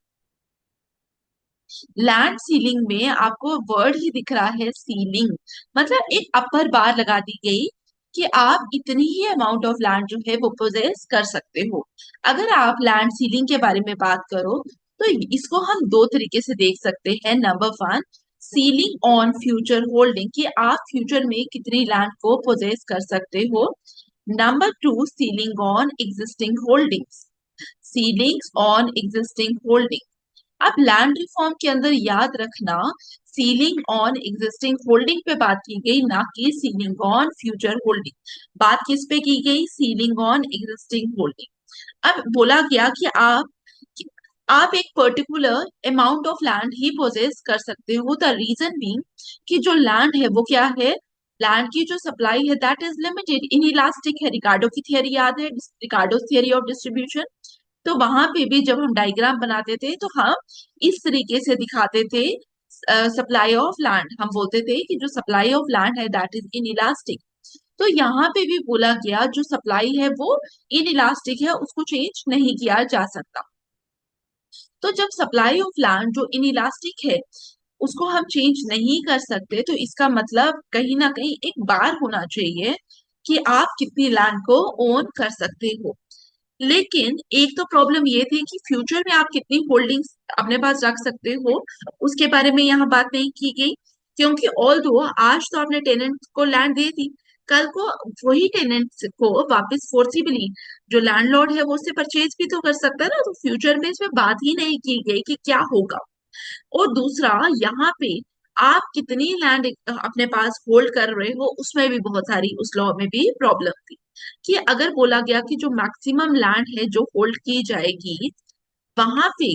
लैंड सीलिंग में आपको वर्ड ही दिख रहा है सीलिंग, मतलब एक अपर बार लगा दी गई कि आप इतनी ही अमाउंट ऑफ लैंड जो है वो पोजेस कर सकते हो। अगर आप लैंड सीलिंग के बारे में बात करो तो इसको हम दो तरीके से देख सकते हैं। Number 1, ceiling on future holding, कि आप फ्यूचर में कितनी लैंड को पोजेस कर सकते हो। Number 2, ceiling on existing holdings, ceilings on existing holding. अब लैंड रिफॉर्म के अंदर याद रखना, सीलिंग ऑन एग्जिस्टिंग होल्डिंग पे बात की गई, ना कि सीलिंग ऑन फ्यूचर होल्डिंग। बात किस पे की गई, सीलिंग ऑन एग्जिस्टिंग होल्डिंग। अब बोला गया कि आप एक पर्टिकुलर अमाउंट ऑफ लैंड ही पोजेस कर सकते हो। द रीजन बीइंग कि जो लैंड है वो क्या है, लैंड की जो सप्लाई है that is limited, in elastic है। रिकार्डो की थियरी याद है, रिकार्डो थियरी ऑफ डिस्ट्रीब्यूशन। तो वहां पे भी जब हम डायग्राम बनाते थे तो हम इस तरीके से दिखाते थे सप्लाई ऑफ लैंड। हम बोलते थे कि जो सप्लाई ऑफ लैंड है दैट इज इन इलास्टिक। तो यहाँ पे भी बोला गया जो सप्लाई है वो इन इलास्टिक है, उसको चेंज नहीं किया जा सकता। तो जब सप्लाई ऑफ लैंड जो इन इलास्टिक है उसको हम चेंज नहीं कर सकते, तो इसका मतलब कहीं ना कहीं एक बार होना चाहिए कि आप कितनी लैंड को ओन कर सकते हो। लेकिन एक तो प्रॉब्लम ये थी कि फ्यूचर में आप कितनी होल्डिंग्स अपने पास रख सकते हो उसके बारे में यहाँ बात नहीं की गई, क्योंकि ऑल दो आज तो आपने टेनेंट को लैंड दे दी, कल को वही टेनेंट को वापस फोर्सिबली जो लैंडलॉर्ड है वो उससे परचेज भी तो कर सकता है ना। तो फ्यूचर में इसमें बात ही नहीं की गई कि क्या होगा। और दूसरा यहाँ पे आप कितनी लैंड अपने पास होल्ड कर रहे हो उसमें भी बहुत सारी, उस लॉ में भी प्रॉब्लम थी कि अगर बोला गया कि जो मैक्सिमम लैंड है जो होल्ड की जाएगी वहां पे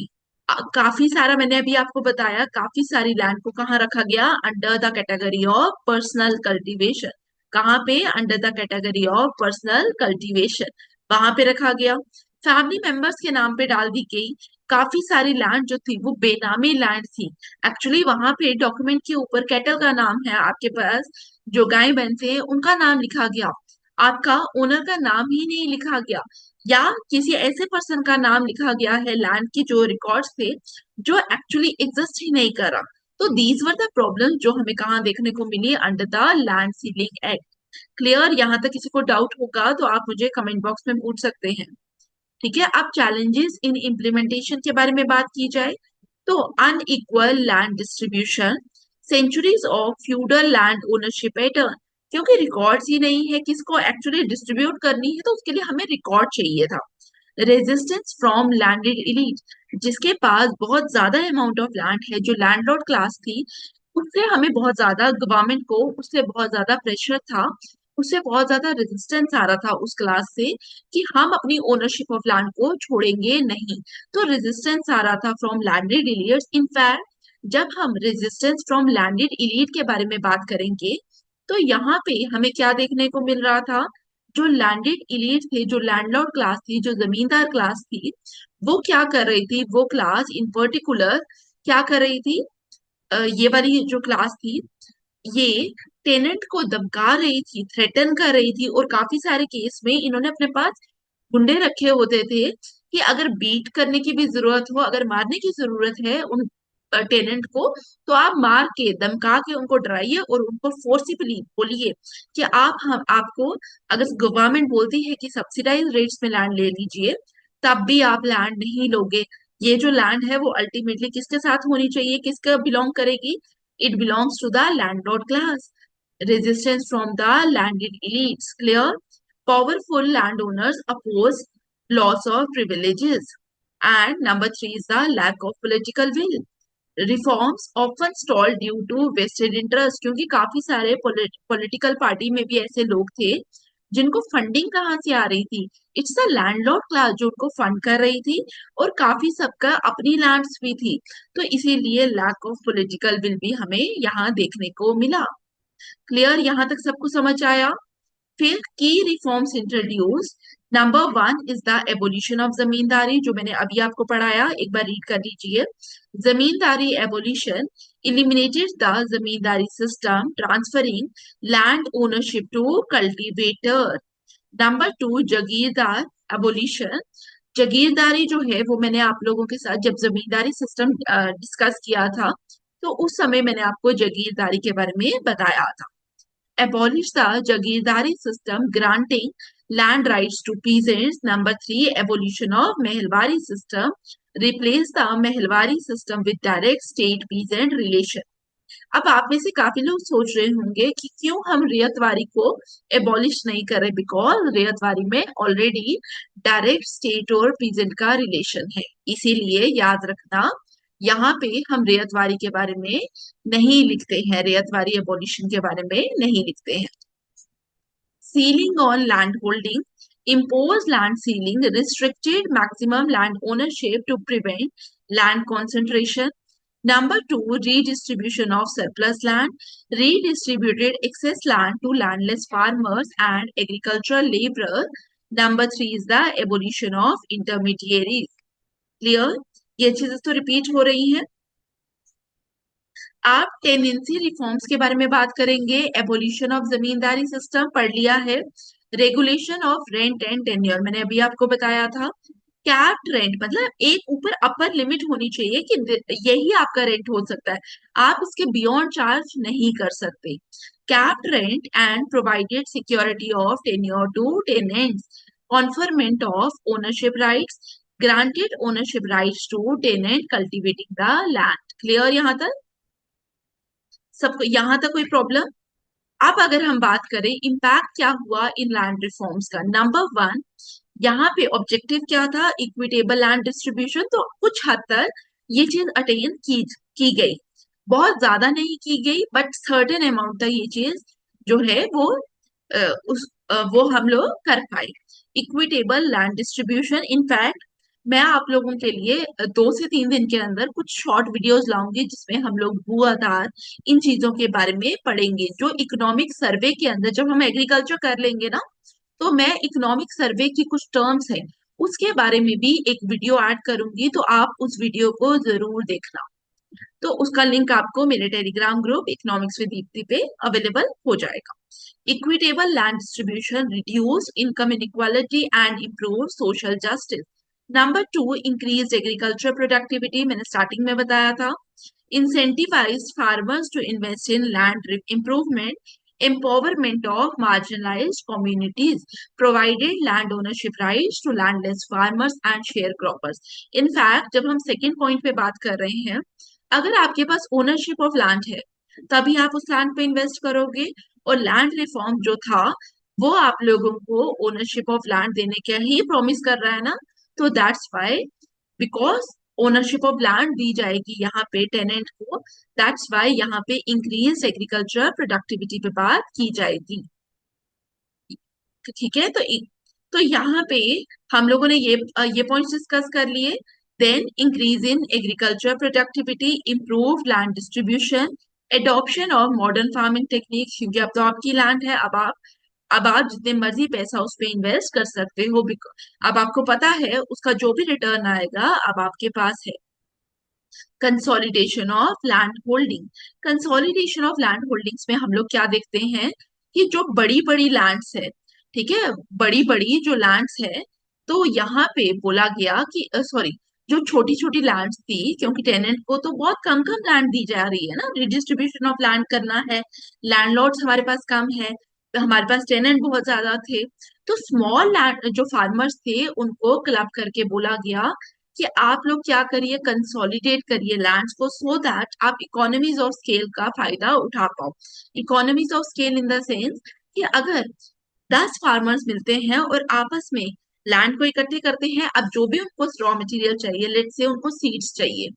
काफी सारा, मैंने अभी आपको बताया काफी सारी लैंड को कहाँ रखा गया, under the category of personal cultivation. कहाँ पे, under the category of personal cultivation, वहां पे रखा गया। फैमिली मेंबर्स के नाम पे डाल दी गई। काफी सारी लैंड जो थी वो बेनामी लैंड थी। एक्चुअली वहां पे डॉक्यूमेंट के ऊपर कैटल का नाम है, आपके पास जो गाय भैंसे हैं उनका नाम लिखा गया, आपका ओनर का नाम ही नहीं लिखा गया, या किसी ऐसे पर्सन का नाम लिखा गया है लैंड की जो रिकॉर्ड्स थे जो एक्चुअली एग्जिस्ट ही नहीं करा। तो दीज वर द प्रॉब्लम जो हमें कहाँ देखने को मिली, under the land ceiling act. Clear? यहाँ तक किसी को डाउट होगा तो आप मुझे कमेंट बॉक्स में पूछ सकते हैं। ठीक है? अब चैलेंजेस इन इम्प्लीमेंटेशन के बारे में बात की जाए तो unequal land distribution, centuries of feudal land ownership pattern, क्योंकि रिकॉर्ड्स ही नहीं है किसको एक्चुअली डिस्ट्रीब्यूट करनी है, तो उसके लिए हमें रिकॉर्ड चाहिए था। रेजिस्टेंस फ्रॉम लैंडेड एलीट, जिसके पास बहुत ज्यादा अमाउंट ऑफ लैंड है, जो लैंडलॉर्ड क्लास थी, उससे हमें बहुत ज्यादा, गवर्नमेंट को उससे बहुत ज्यादा प्रेशर था, उससे बहुत ज्यादा रेजिस्टेंस आ रहा था उस क्लास से कि हम अपनी ओनरशिप ऑफ लैंड को छोड़ेंगे नहीं। तो रेजिस्टेंस आ रहा था फ्रॉम लैंडेड इलियट्स। इनफैक्ट जब हम रेजिस्टेंस फ्रॉम लैंडेड इलीट के बारे में बात करेंगे तो यहाँ पे हमें क्या देखने को मिल रहा था, जो लैंडेड इलीट थे, जो लैंडलॉर्ड क्लास थी, जो जमींदार क्लास थी, वो क्या कर रही थी, वो क्लास इन पर्टिकुलर क्या कर रही थी, ये वाली जो क्लास थी, ये टेनेंट को धमका रही थी, थ्रेटन कर रही थी, और काफी सारे केस में इन्होंने अपने पास गुंडे रखे होते थे कि अगर बीट करने की भी जरूरत हो, अगर मारने की जरूरत है उन टेनेंट को, तो आप मार के धमका के उनको डराइए और उनको फोर्सिबली बोलिए कि आप हम आपको, अगर गवर्नमेंट बोलती है कि सब्सिडाइज रेट्स में लैंड ले लीजिए, तब भी आप लैंड नहीं लोगे। ये जो लैंड है वो अल्टीमेटली किसके साथ होनी चाहिए, किसके बिलोंग करेगी? It belongs to the landlord class. Resistance from the landed elites. Clear? Powerful landowners oppose loss of privileges. And number three is the lack of political will. Reforms often stall due to vested interest, क्योंकि काफी सारे political party में भी ऐसे लोग थे जिनको funding कहाँ से आ रही थी? इट्स द लैंडलॉर्ड क्लास जो उनको फंड कर रही थी, और काफी सबका अपनी लैंड्स भी थी। तो इसीलिए लैक ऑफ पॉलिटिकल विल भी हमें यहाँ देखने को मिला। क्लियर? यहां तक सबको समझ आया? फिर की reforms introduce. Number one is the abolition of zamindari, जो मैंने अभी आपको पढ़ाया, एक बार रीड कर लीजिए। Zamindari abolition eliminated the zamindari system, transferring land ownership to cultivator. Number two, jagirdar abolition. Jagirdari जो है वो मैंने आप लोगों के साथ जब जमींदारी सिस्टम डिस्कस किया था, तो उस समय मैंने आपको जागीरदारी के बारे में बताया था। Abolish the Jagirdari system, granting land rights to peasants. Number three, abolition of Mehalwari system. Replace the Mehalwari system with direct state-peasant relation. अब आप में से काफी लोग सोच रहे होंगे कि क्यों हम रियतवारी को एबॉलिश नहीं कर रहे, बिकॉज रियतवारी में ऑलरेडी डायरेक्ट स्टेट और पीजेंट का रिलेशन है। इसीलिए याद रखना, यहाँ पे हम रियतवारी के बारे में नहीं लिखते हैं, रियतवारी एबॉलिशन के बारे में नहीं लिखते हैं। Ceiling on land holding, imposed land ceiling, restricted maximum land ownership to prevent land concentration. Number two, redistribution of surplus land, redistributed excess land to landless farmers and agricultural laborers. Number three is the abolition of intermediaries. Clear? ये चीजें तो repeat हो रही हैं। आप tenancy reforms के बारे में बात करेंगे। एबोलिशन ऑफ जमींदारी सिस्टम पढ़ लिया है। Regulation of rent and tenure मैंने अभी आपको बताया था। कैप्ड रेंट मतलब एक ऊपर अपर लिमिट होनी चाहिए कि यही आपका रेंट हो सकता है, आप इसके बियॉन्ड चार्ज नहीं कर सकते। Capped rent and provided security of tenure to tenants, conferment of ownership rights, granted ownership rights to tenant cultivating the land. Clear यहाँ तक सबको? यहाँ तक कोई प्रॉब्लम? अब अगर हम बात करें इम्पैक्ट क्या हुआ इन लैंड रिफॉर्म्स का, नंबर वन, यहाँ पे ऑब्जेक्टिव क्या था? Equitable land distribution. तो कुछ हद तक ये चीज अटेन की गई, बहुत ज्यादा नहीं की गई, बट सर्टेन अमाउंट तक ये चीज जो है वो वो हम लोग कर पाए। इक्विटेबल लैंड डिस्ट्रीब्यूशन, इनफैक्ट मैं आप लोगों के लिए 2 से 3 दिन के अंदर कुछ शॉर्ट वीडियोस लाऊंगी जिसमें हम लोग भू आधार इन चीजों के बारे में पढ़ेंगे। जो इकोनॉमिक सर्वे के अंदर जब हम एग्रीकल्चर कर लेंगे ना, तो मैं इकोनॉमिक सर्वे की कुछ टर्म्स है उसके बारे में भी एक वीडियो ऐड करूंगी, तो आप उस वीडियो को जरूर देखना। तो उसका लिंक आपको मेरे Telegram group economics with Deepti पे अवेलेबल हो जाएगा। Equitable land distribution reduce income inequality and improve social justice. Number two, increase agriculture productivity, मैंने स्टार्टिंग में बताया था। Incentivize farmers to invest in land improvement, empowerment of marginalized communities, provided land ownership rights to landless farmers and sharecroppers. In fact, जब हम second point पे बात कर रहे हैं, अगर आपके पास ओनरशिप ऑफ लैंड है तभी आप उस लैंड पे इन्वेस्ट करोगे, और लैंड रिफॉर्म जो था वो आप लोगों को ओनरशिप ऑफ लैंड देने का ही प्रॉमिस कर रहा है ना, तो that's why, because ownership of land दी जाएगी यहाँ पे टेनेंट को, दैट्स वाई यहाँ पे इंक्रीज एग्रीकल्चर प्रोडक्टिविटी पे बात की जाएगी। ठीक है? तो यहाँ पे हम लोगों ने ये पॉइंट्स डिस्कस कर लिए। Then increase in agriculture productivity, improve land distribution, adoption of modern farming technique, क्योंकि अब तो आपकी लैंड है, अब आप जितने मर्जी पैसा उस पर इन्वेस्ट कर सकते हो, अब आपको पता है उसका जो भी रिटर्न आएगा अब आपके पास है। Consolidation of land holding. Consolidation of land holdings में हम लोग क्या देखते हैं कि जो बड़ी बड़ी लैंड्स है, ठीक है, बड़ी बड़ी जो लैंड्स है, तो यहाँ पे बोला गया कि सॉरी, जो छोटी छोटी लैंड्स थी, क्योंकि टेनेंट को तो बहुत कम कम लैंड दी जा रही है ना, रिडिस्ट्रीब्यूशन ऑफ लैंड करना है, लैंडलॉर्ड्स हमारे पास कम है, तो हमारे पास टेनेंट बहुत ज्यादा थे, तो स्मॉल लैंड जो फार्मर्स थे उनको क्लब करके बोला गया कि आप लोग क्या करिए, कंसोलिडेट करिए लैंड्स को, सो दैट आप इकोनॉमीज ऑफ स्केल का फायदा उठा पाओ। Economies of scale in the sense कि अगर 10 फार्मर्स मिलते हैं और आपस में लैंड को इकट्ठे करते हैं, अब जो भी उनको रॉ मटेरियल चाहिए, लेट से उनको सीड्स चाहिए,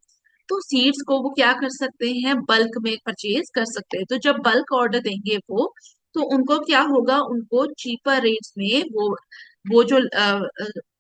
तो सीड्स को वो क्या कर सकते हैं, बल्क में परचेज कर सकते हैं। तो जब बल्क ऑर्डर देंगे वो, तो उनको क्या होगा, उनको चीपर रेट्स में वो जो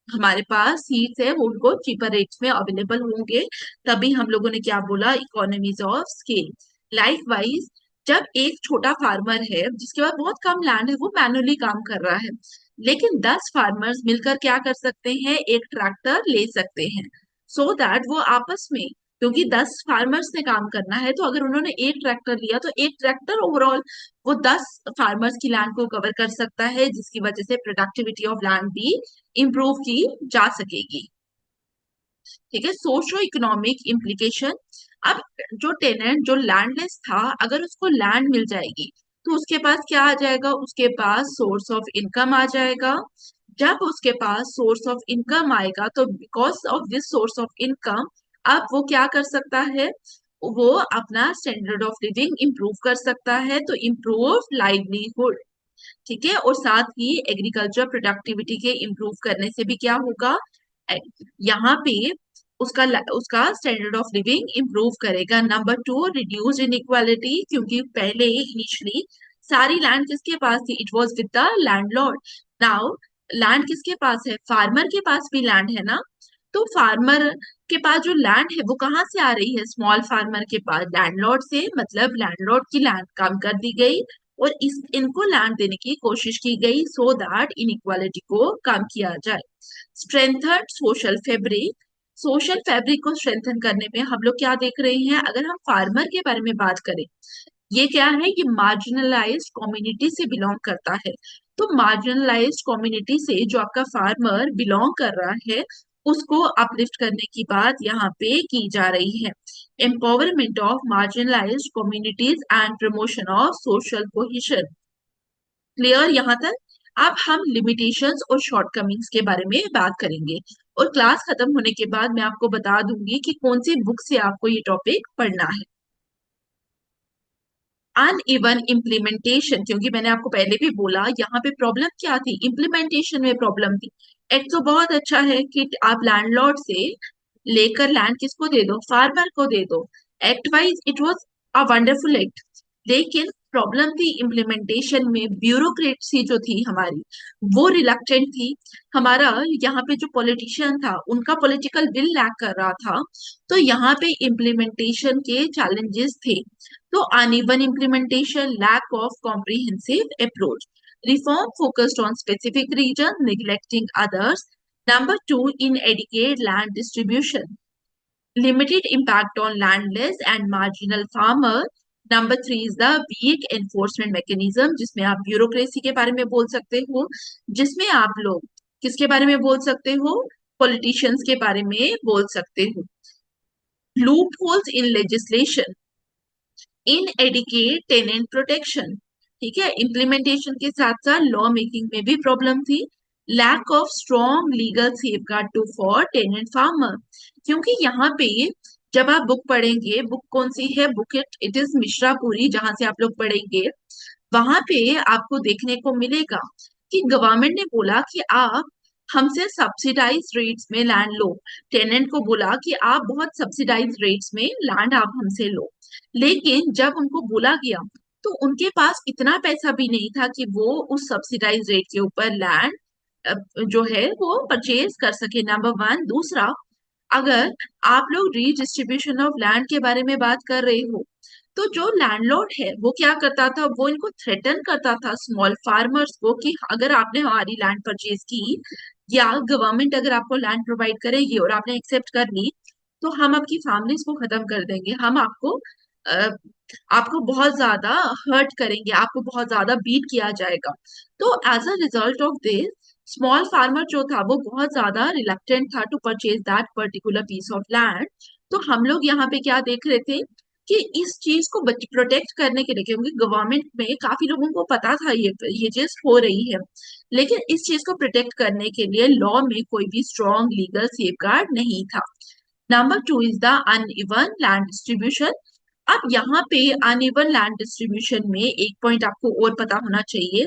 हमारे पास सीड्स है वो उनको चीपर रेट्स में अवेलेबल होंगे। तभी हम लोगों ने क्या बोला, economies of scale. Like wise, जब एक छोटा फार्मर है जिसके पास बहुत कम लैंड है, वो मैनुअली काम कर रहा है, लेकिन 10 फार्मर्स मिलकर क्या कर सकते हैं, एक ट्रैक्टर ले सकते हैं, सो दैट वो आपस में, क्योंकि 10 फार्मर्स ने काम करना है, तो अगर उन्होंने एक ट्रैक्टर लिया तो एक ट्रैक्टर ओवरऑल वो 10 फार्मर्स की लैंड को कवर कर सकता है, जिसकी वजह से प्रोडक्टिविटी ऑफ लैंड भी इंप्रूव की जा सकेगी। ठीक है, सोशो इकोनॉमिक इम्प्लीकेशन। अब जो टेनेंट जो लैंडलेस था, अगर उसको लैंड मिल जाएगी तो उसके पास क्या आ जाएगा, उसके पास सोर्स ऑफ इनकम आ जाएगा। जब उसके पास सोर्स ऑफ इनकम आएगा, तो because of this source of income, अब वो क्या कर सकता है, वो अपना स्टैंडर्ड ऑफ लिविंग इंप्रूव कर सकता है, तो इम्प्रूव लाइवलीहुड। ठीक है, और साथ ही एग्रीकल्चर प्रोडक्टिविटी के इम्प्रूव करने से भी क्या होगा, ए- यहाँ पे उसका उसका स्टैंडर्ड ऑफ लिविंग इम्प्रूव करेगा। नंबर 2, रिड्यूस इनइक्वालिटी, क्योंकि पहले इनिशियली सारी लैंड किसके पास थी, it was with the landlord. Now land किसके पास है, फार्मर के पास भी लैंड है ना, तो फार्मर के पास जो लैंड है वो कहाँ से आ रही है, स्मॉल फार्मर के पास लैंडलॉर्ड से, मतलब लैंडलॉर्ड की लैंड कम कर दी गई और इस इनको लैंड देने की कोशिश की गई, सो दैट इनइक्वालिटी को कम किया जाए। Strengthen social fabric. Social fabric को स्ट्रेंथन करने में हम लोग क्या देख रहे हैं, अगर हम फार्मर के बारे में बात करें, ये क्या है, ये मार्जिनलाइज्ड कम्युनिटी से बिलोंग करता है। तो मार्जिनलाइज्ड कम्युनिटी से जो आपका फार्मर बिलोंग कर रहा है, उसको अपलिफ्ट करने की बात यहाँ पे की जा रही है। Empowerment of marginalised communities and promotion of social cohesion. Clear यहाँ तक। अब हम लिमिटेशंस और शॉर्टकमिंग्स के बारे में बात करेंगे, और क्लास खत्म होने के बाद मैं आपको बता दूंगी कि कौन सी बुक से आपको ये टॉपिक पढ़ना है। अनइवन इम्प्लीमेंटेशन, क्योंकि मैंने आपको पहले भी बोला यहाँ पे प्रॉब्लम क्या थी, इम्प्लीमेंटेशन में प्रॉब्लम थी। एक तो बहुत अच्छा है कि आप लैंडलॉर्ड से लेकर लैंड किसको दे दो, फार्मर को दे दो, act wise it was a wonderful act, लेकिन प्रॉब्लम थी इम्प्लीमेंटेशन में, ब्यूरोक्रेसी जो थी हमारी वो रिलक्टेंट थी। हमारा यहाँ पे जो पॉलिटिशियन था उनका पॉलिटिकल विल लैक कर रहा था, तो यहाँ पे इम्प्लीमेंटेशन के चैलेंजेस थे। तो uneven implementation, lack of comprehensive approach, reform focused on specific regions, neglecting others. Number 2, inadequate land distribution, limited impact on landless and marginal farmer. Number 3 is the weak enforcement mechanism, जिसमें आप bureaucracy के बारे में बोल सकते हो, जिसमें आप लोग किसके बारे में बोल सकते हो, पॉलिटिशियंस के बारे में बोल सकते हो। Loopholes in legislation, inadequate tenant protection, ठीक है, इम्प्लीमेंटेशन के साथ साथ लॉ मेकिंग में भी प्रॉब्लम थी। Lack of strong legal safeguard to for tenant farmer, क्योंकि यहाँ पे जब आप बुक पढ़ेंगे, बुक कौन सी है, बुक इट इज मिश्रापुरी, जहां से आप लोग पढ़ेंगे, वहां पे आपको देखने को मिलेगा कि गवर्नमेंट ने बोला कि आप हमसे सब्सिडाइज रेट्स में लैंड लो, टेनेंट को बोला कि आप बहुत सब्सिडाइज रेट्स में लैंड आप हमसे लो, लेकिन जब उनको बोला गया तो उनके पास इतना पैसा भी नहीं था कि वो उस सब्सिडाइज रेट के ऊपर लैंड जो है वो परचेज कर सके। नंबर 1। दूसरा, अगर आप लोग रीडिस्ट्रीब्यूशन ऑफ लैंड के बारे में बात कर रहे हो, तो जो लैंडलॉर्ड है वो क्या करता था, वो इनको थ्रेटन करता था स्मॉल फार्मर्स को कि अगर आपने हमारी लैंड परचेज की, या गवर्नमेंट अगर आपको लैंड प्रोवाइड करेगी और आपने एक्सेप्ट कर ली, तो हम आपकी फैमिलीज को खत्म कर देंगे, हम अ, आपको बहुत ज्यादा हर्ट करेंगे, आपको बहुत ज्यादा बीट किया जाएगा। तो as a result of this small farmer जो था वो बहुत ज्यादा रिलक्टेंट था to purchase that particular piece of land. तो हम लोग यहाँ पे क्या देख रहे थे कि इस चीज को प्रोटेक्ट करने के लिए, क्योंकि गवर्नमेंट में काफी लोगों को पता था ये चीज हो रही है, लेकिन इस चीज को प्रोटेक्ट करने के लिए लॉ में कोई भी स्ट्रॉन्ग लीगल सेफगार्ड नहीं था। Number two is the uneven land distribution. अब यहाँ पे अनइवन लैंड डिस्ट्रीब्यूशन में एक पॉइंट आपको और पता होना चाहिए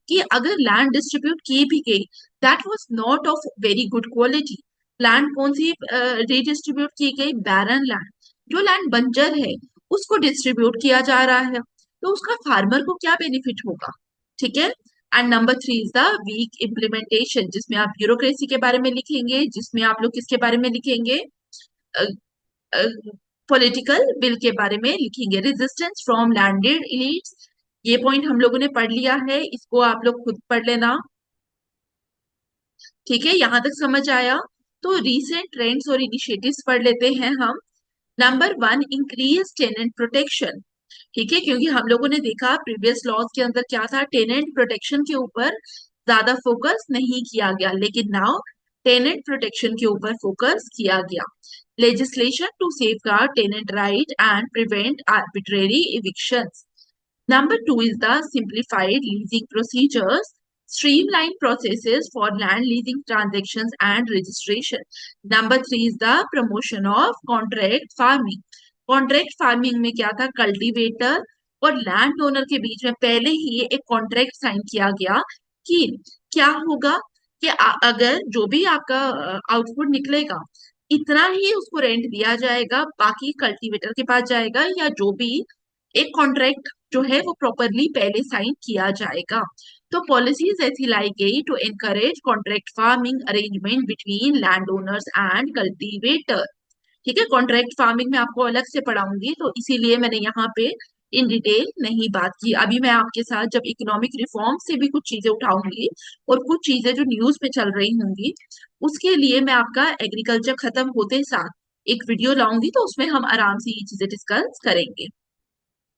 कि अगर लैंड डिस्ट्रीब्यूट की भी गई, that was not of very good quality. Land कौन सी रीडिस्ट्रीब्यूट की गई? बैरन लैंड, जो लैंड बंजर है उसको डिस्ट्रीब्यूट किया जा रहा है, तो उसका फार्मर को क्या बेनिफिट होगा? ठीक है। And number three is the weak implementation, जिसमें आप ब्यूरोक्रेसी के बारे में लिखेंगे, जिसमें आप लोग किसके बारे में लिखेंगे? पॉलिटिकल बिल के बारे में लिखेंगे। रेजिस्टेंस फ्रॉम लैंडेड इलीट्स, ये पॉइंट हम लोगों ने पढ़ लिया है, इसको आप लोग खुद पढ़ लेना। ठीक है, यहां तक समझ आया? तो रीसेंट ट्रेंड्स और इनिशिएटिव्स पढ़ लेते हैं हम। Number one, increase tenant protection. ठीक है, क्योंकि हम लोगों ने देखा प्रीवियस लॉज के अंदर क्या था, टेनेंट प्रोटेक्शन के ऊपर ज्यादा फोकस नहीं किया गया, लेकिन नाउ टेनेंट प्रोटेक्शन के ऊपर फोकस किया गया। Legislation to safeguard tenant right and prevent arbitrary evictions. Number two is the simplified leasing procedures, streamline processes for land leasing transactions and registration. Number three is the promotion of contract farming. Contract farming में क्या था? Cultivator और land owner के बीच में पहले ही एक contract sign किया गया कि क्या होगा कि अगर जो भी आपका आउटपुट निकलेगा इतना ही उसको रेंट दिया जाएगा, बाकी कल्टीवेटर के पास जाएगा, या जो भी एक कॉन्ट्रैक्ट जो है वो प्रॉपरली पहले साइन किया जाएगा। तो पॉलिसीज ऐसी लाई गई to encourage contract farming arrangement between land owners and cultivator. ठीक है, कॉन्ट्रैक्ट फार्मिंग में आपको अलग से पढ़ाऊंगी, तो इसीलिए मैंने यहाँ पे इन डिटेल नहीं बात की। अभी मैं आपके साथ जब इकोनॉमिक रिफॉर्म से भी कुछ चीजें उठाऊंगी और कुछ चीजें जो न्यूज पे चल रही होंगी, उसके लिए मैं आपका एग्रीकल्चर खत्म होते साथ एक वीडियो लाऊंगी, तो उसमें हम आराम से ये चीजें डिस्कस करेंगे।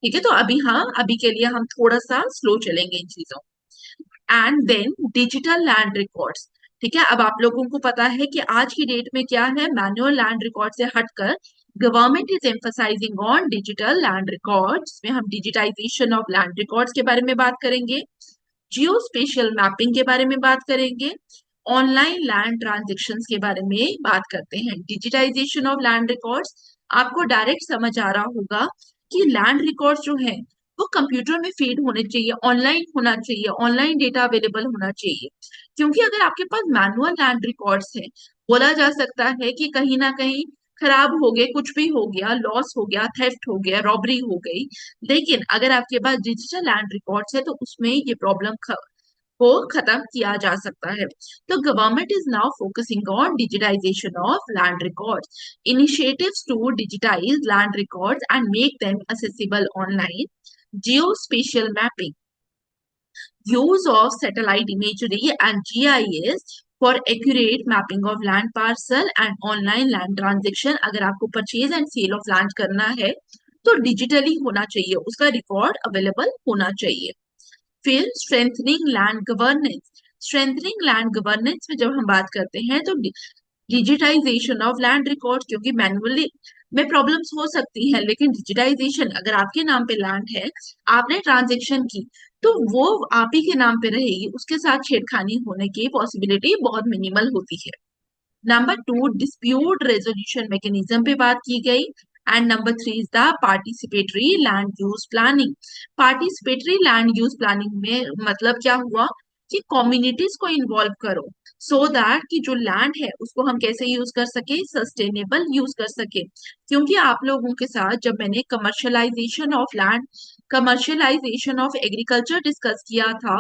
ठीक है, तो अभी हाँ, अभी के लिए हम थोड़ा सा स्लो चलेंगे इन चीजों। And then digital land records. ठीक है, अब आप लोगों को पता है कि आज की डेट में क्या है, मैनुअल लैंड रिकॉर्ड से हटकर government is emphasising on digital land records, में हम डिजिटाइजेशन ऑफ लैंड रिकॉर्ड्स के बारे में बात करेंगे, जियो स्पेशियल मैपिंग के बारे में बात करेंगे, ऑनलाइन लैंड ट्रांजेक्शन्स के बारे में बात करते हैं। डिजिटाइजेशन ऑफ लैंड रिकॉर्ड्स, आपको डायरेक्ट समझ आ रहा होगा कि लैंड रिकॉर्ड्स जो है वो कंप्यूटर में फीड होने चाहिए, ऑनलाइन होना चाहिए, ऑनलाइन डेटा अवेलेबल होना चाहिए। क्योंकि अगर आपके पास मैनुअल लैंड रिकॉर्ड्स है, बोला जा सकता है कि कहीं ना कहीं खराब हो गए, कुछ भी हो गया, लॉस हो गया, थेफ्ट हो गया, रॉबरी हो गई। लेकिन अगर आपके पास डिजिटल लैंड रिकॉर्ड्स है तो उसमें ये प्रॉब्लम को खत्म किया जा सकता है। तो government is now focusing on digitization of land records, initiatives to digitize land records and make them accessible online, geospatial mapping, use of satellite imagery and GIS for accurate mapping of land parcel and online land transaction। अगर आपको purchase and sale of land करना है तो digitally होना चाहिए, उसका record available होना चाहिए। फिर strengthening land governance. Strengthening land governance में जब हम बात करते हैं तो डिजिटाइजेशन ऑफ लैंड रिकॉर्ड, क्योंकि मैनुअली में प्रॉब्लम्स हो सकती हैं, लेकिन डिजिटाइजेशन, अगर आपके नाम पे लैंड है, आपने ट्रांजेक्शन की, तो वो आप ही के नाम पे रहेगी, उसके साथ छेड़खानी होने की पॉसिबिलिटी बहुत मिनिमल होती है। Number two, dispute resolution mechanism पे बात की गई। And number three is the participatory land use planning. Participatory land use planning में मतलब क्या हुआ कि कम्युनिटीज को इन्वॉल्व करो, सो दैट कि जो लैंड है उसको हम कैसे यूज कर सके, सस्टेनेबल यूज कर सके। क्योंकि आप लोगों के साथ जब मैंने commercialisation of land, commercialisation of agriculture discuss किया था,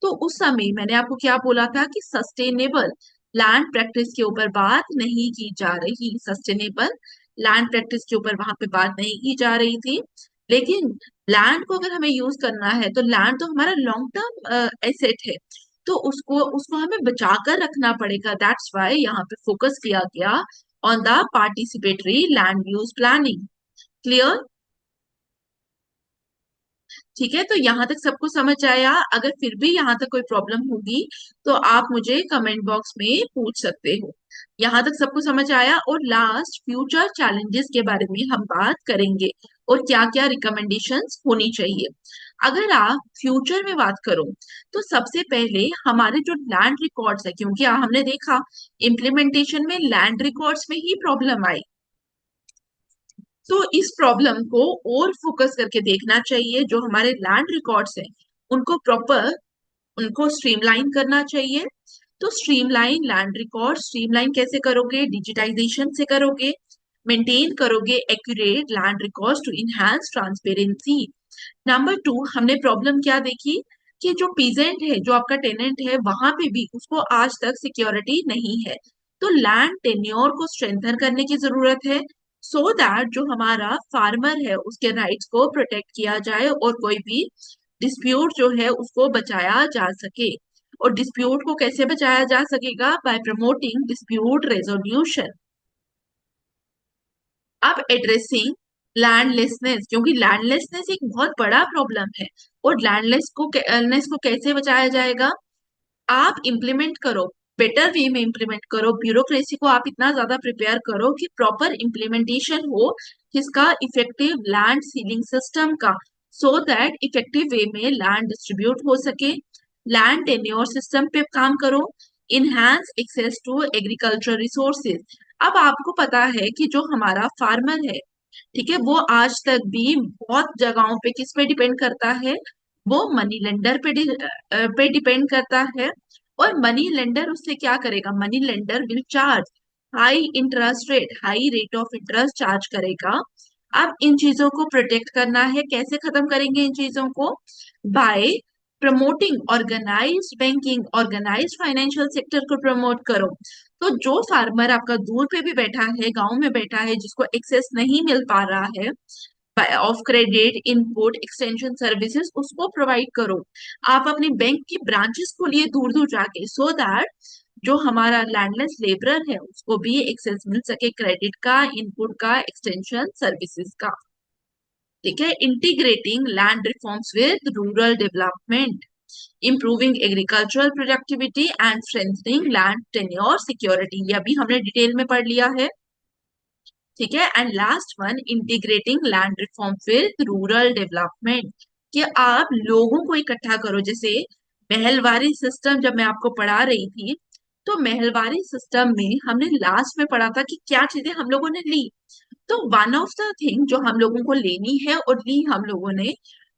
तो उस समय मैंने आपको क्या बोला था कि सस्टेनेबल लैंड प्रैक्टिस के ऊपर बात नहीं की जा रही, सस्टेनेबल लैंड प्रैक्टिस के ऊपर वहां पे बात नहीं की जा रही थी। लेकिन लैंड को अगर हमें यूज करना है तो लैंड तो हमारा लॉन्ग टर्म एसेट है, तो उसको उसको हमें बचा कर रखना पड़ेगा। दैट्स वाई यहाँ पे फोकस किया गया on the participatory land use planning. Clear? ठीक है, तो यहाँ तक सबको समझ आया? अगर फिर भी यहाँ तक कोई प्रॉब्लम होगी तो आप मुझे कमेंट बॉक्स में पूछ सकते हो। यहाँ तक सबको समझ आया? और लास्ट फ्यूचर चैलेंजेस के बारे में हम बात करेंगे और क्या क्या रिकमेंडेशंस होनी चाहिए। अगर आप फ्यूचर में बात करो तो सबसे पहले हमारे जो लैंड रिकॉर्ड्स है, क्योंकि हमने देखा इम्प्लीमेंटेशन में लैंड रिकॉर्ड्स में ही प्रॉब्लम आई, तो इस प्रॉब्लम को और फोकस करके देखना चाहिए। जो हमारे लैंड रिकॉर्ड्स हैं उनको प्रॉपर, उनको स्ट्रीमलाइन करना चाहिए। तो स्ट्रीमलाइन लैंड रिकॉर्ड स्ट्रीमलाइन कैसे करोगे? डिजिटाइजेशन से करोगे। मेंटेन करोगे accurate land records to enhance transparency. Number 2, हमने प्रॉब्लम क्या देखी कि जो पीजेंट है, जो आपका टेनेंट है, वहां पे भी उसको आज तक सिक्योरिटी नहीं है। तो लैंड टेन्योर को स्ट्रेंथन करने की जरूरत है, सो दैट जो हमारा फार्मर है उसके राइट्स को प्रोटेक्ट किया जाए और कोई भी डिस्प्यूट जो है उसको बचाया जा सके। और डिस्प्यूट को कैसे बचाया जा सकेगा? Bye promoting dispute resolution. अब एड्रेसिंग लैंडलेसनेस, क्योंकि लैंडलेसनेस एक बहुत बड़ा प्रॉब्लम है। और लैंडलेस को कैसे बचाया जाएगा? आप इम्प्लीमेंट करो, बेटर वे में इम्प्लीमेंट करो, ब्यूरोक्रेसी को आप इतना ज्यादा प्रिपेयर करो कि प्रॉपर इम्प्लीमेंटेशन हो जिसका इफेक्टिव लैंड सीलिंग सिस्टम का, सो दैट इफेक्टिव वे में लैंड डिस्ट्रीब्यूट हो सके। लैंड टेन्योर सिस्टम पे काम करो। Enhance access to agriculture resources. अब आपको पता है कि जो हमारा फार्मर है, ठीक है, वो आज तक भी बहुत जगहों पे किस पे डिपेंड करता है? वो मनी लेंडर पे डिपेंड करता है। और मनी लेंडर उससे क्या करेगा? Money lender will charge high interest rate, high rate of interest charge करेगा। अब इन चीजों को प्रोटेक्ट करना है, कैसे खत्म करेंगे इन चीजों को? By promoting organized banking, organized financial sector को प्रमोट करो। तो जो फार्मर आपका दूर पे भी बैठा है, गांव में बैठा है, जिसको एक्सेस नहीं मिल पा रहा है of credit, input, extension services, उसको प्रोवाइड करो। आप अपनी बैंक की ब्रांचेस खोलिए दूर दूर जाके, सो दैट जो हमारा लैंडलेस लेबरर है उसको भी एक्सेस मिल सके क्रेडिट का, इनपुट का, एक्सटेंशन सर्विसेज का। ठीक है, integrating land reforms with rural development, improving agricultural productivity and strengthening land tenure security, ये अभी हमने डिटेल में पढ़ लिया है। ठीक है, and last one, integrating land reform with rural development, कि आप लोगों को इकट्ठा करो। जैसे महलवारी सिस्टम जब मैं आपको पढ़ा रही थी, तो महलवारी सिस्टम में हमने लास्ट में पढ़ा था कि क्या चीजें हम लोगों ने ली। तो वन ऑफ द थिंग जो हम लोगों को लेनी है और ली हम लोगों ने,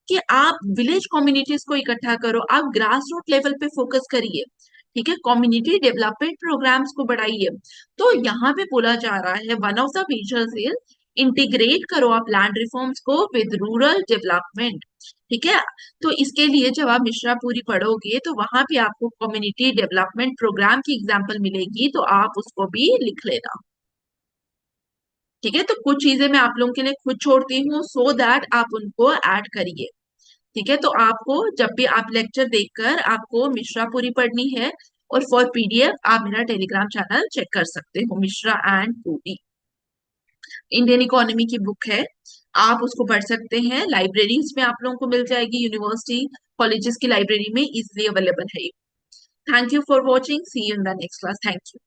कि आप विलेज कम्युनिटीज को इकट्ठा करो, आप ग्रास रूट लेवल पे फोकस करिए। ठीक है, कम्युनिटी डेवलपमेंट प्रोग्राम्स को बढ़ाइए। तो यहाँ पे बोला जा रहा है one of the measures is integrate करो आप लैंड रिफॉर्म्स को विद रूरल डेवलपमेंट। ठीक है, तो इसके लिए जब आप मिश्रा पूरी पढ़ोगे तो वहां पे आपको कम्युनिटी डेवलपमेंट प्रोग्राम की एग्जाम्पल मिलेगी, तो आप उसको भी लिख लेना। ठीक है, तो कुछ चीजें मैं आप लोगों के लिए खुद छोड़ती हूँ, सो दैट आप उनको ऐड करिए। ठीक है, तो आपको जब भी आप लेक्चर देखकर आपको मिश्रा पूरी पढ़नी है, और फॉर पीडीएफ आप मेरा टेलीग्राम चैनल चेक कर सकते हो, मिश्रा एंड पूरी इंडियन इकोनॉमी की बुक है, आप उसको पढ़ सकते हैं। लाइब्रेरीज में आप लोगों को मिल जाएगी, यूनिवर्सिटी कॉलेजेस की लाइब्रेरी में इजिली अवेलेबल है। Thank you for watching, see you in the next class, thank you.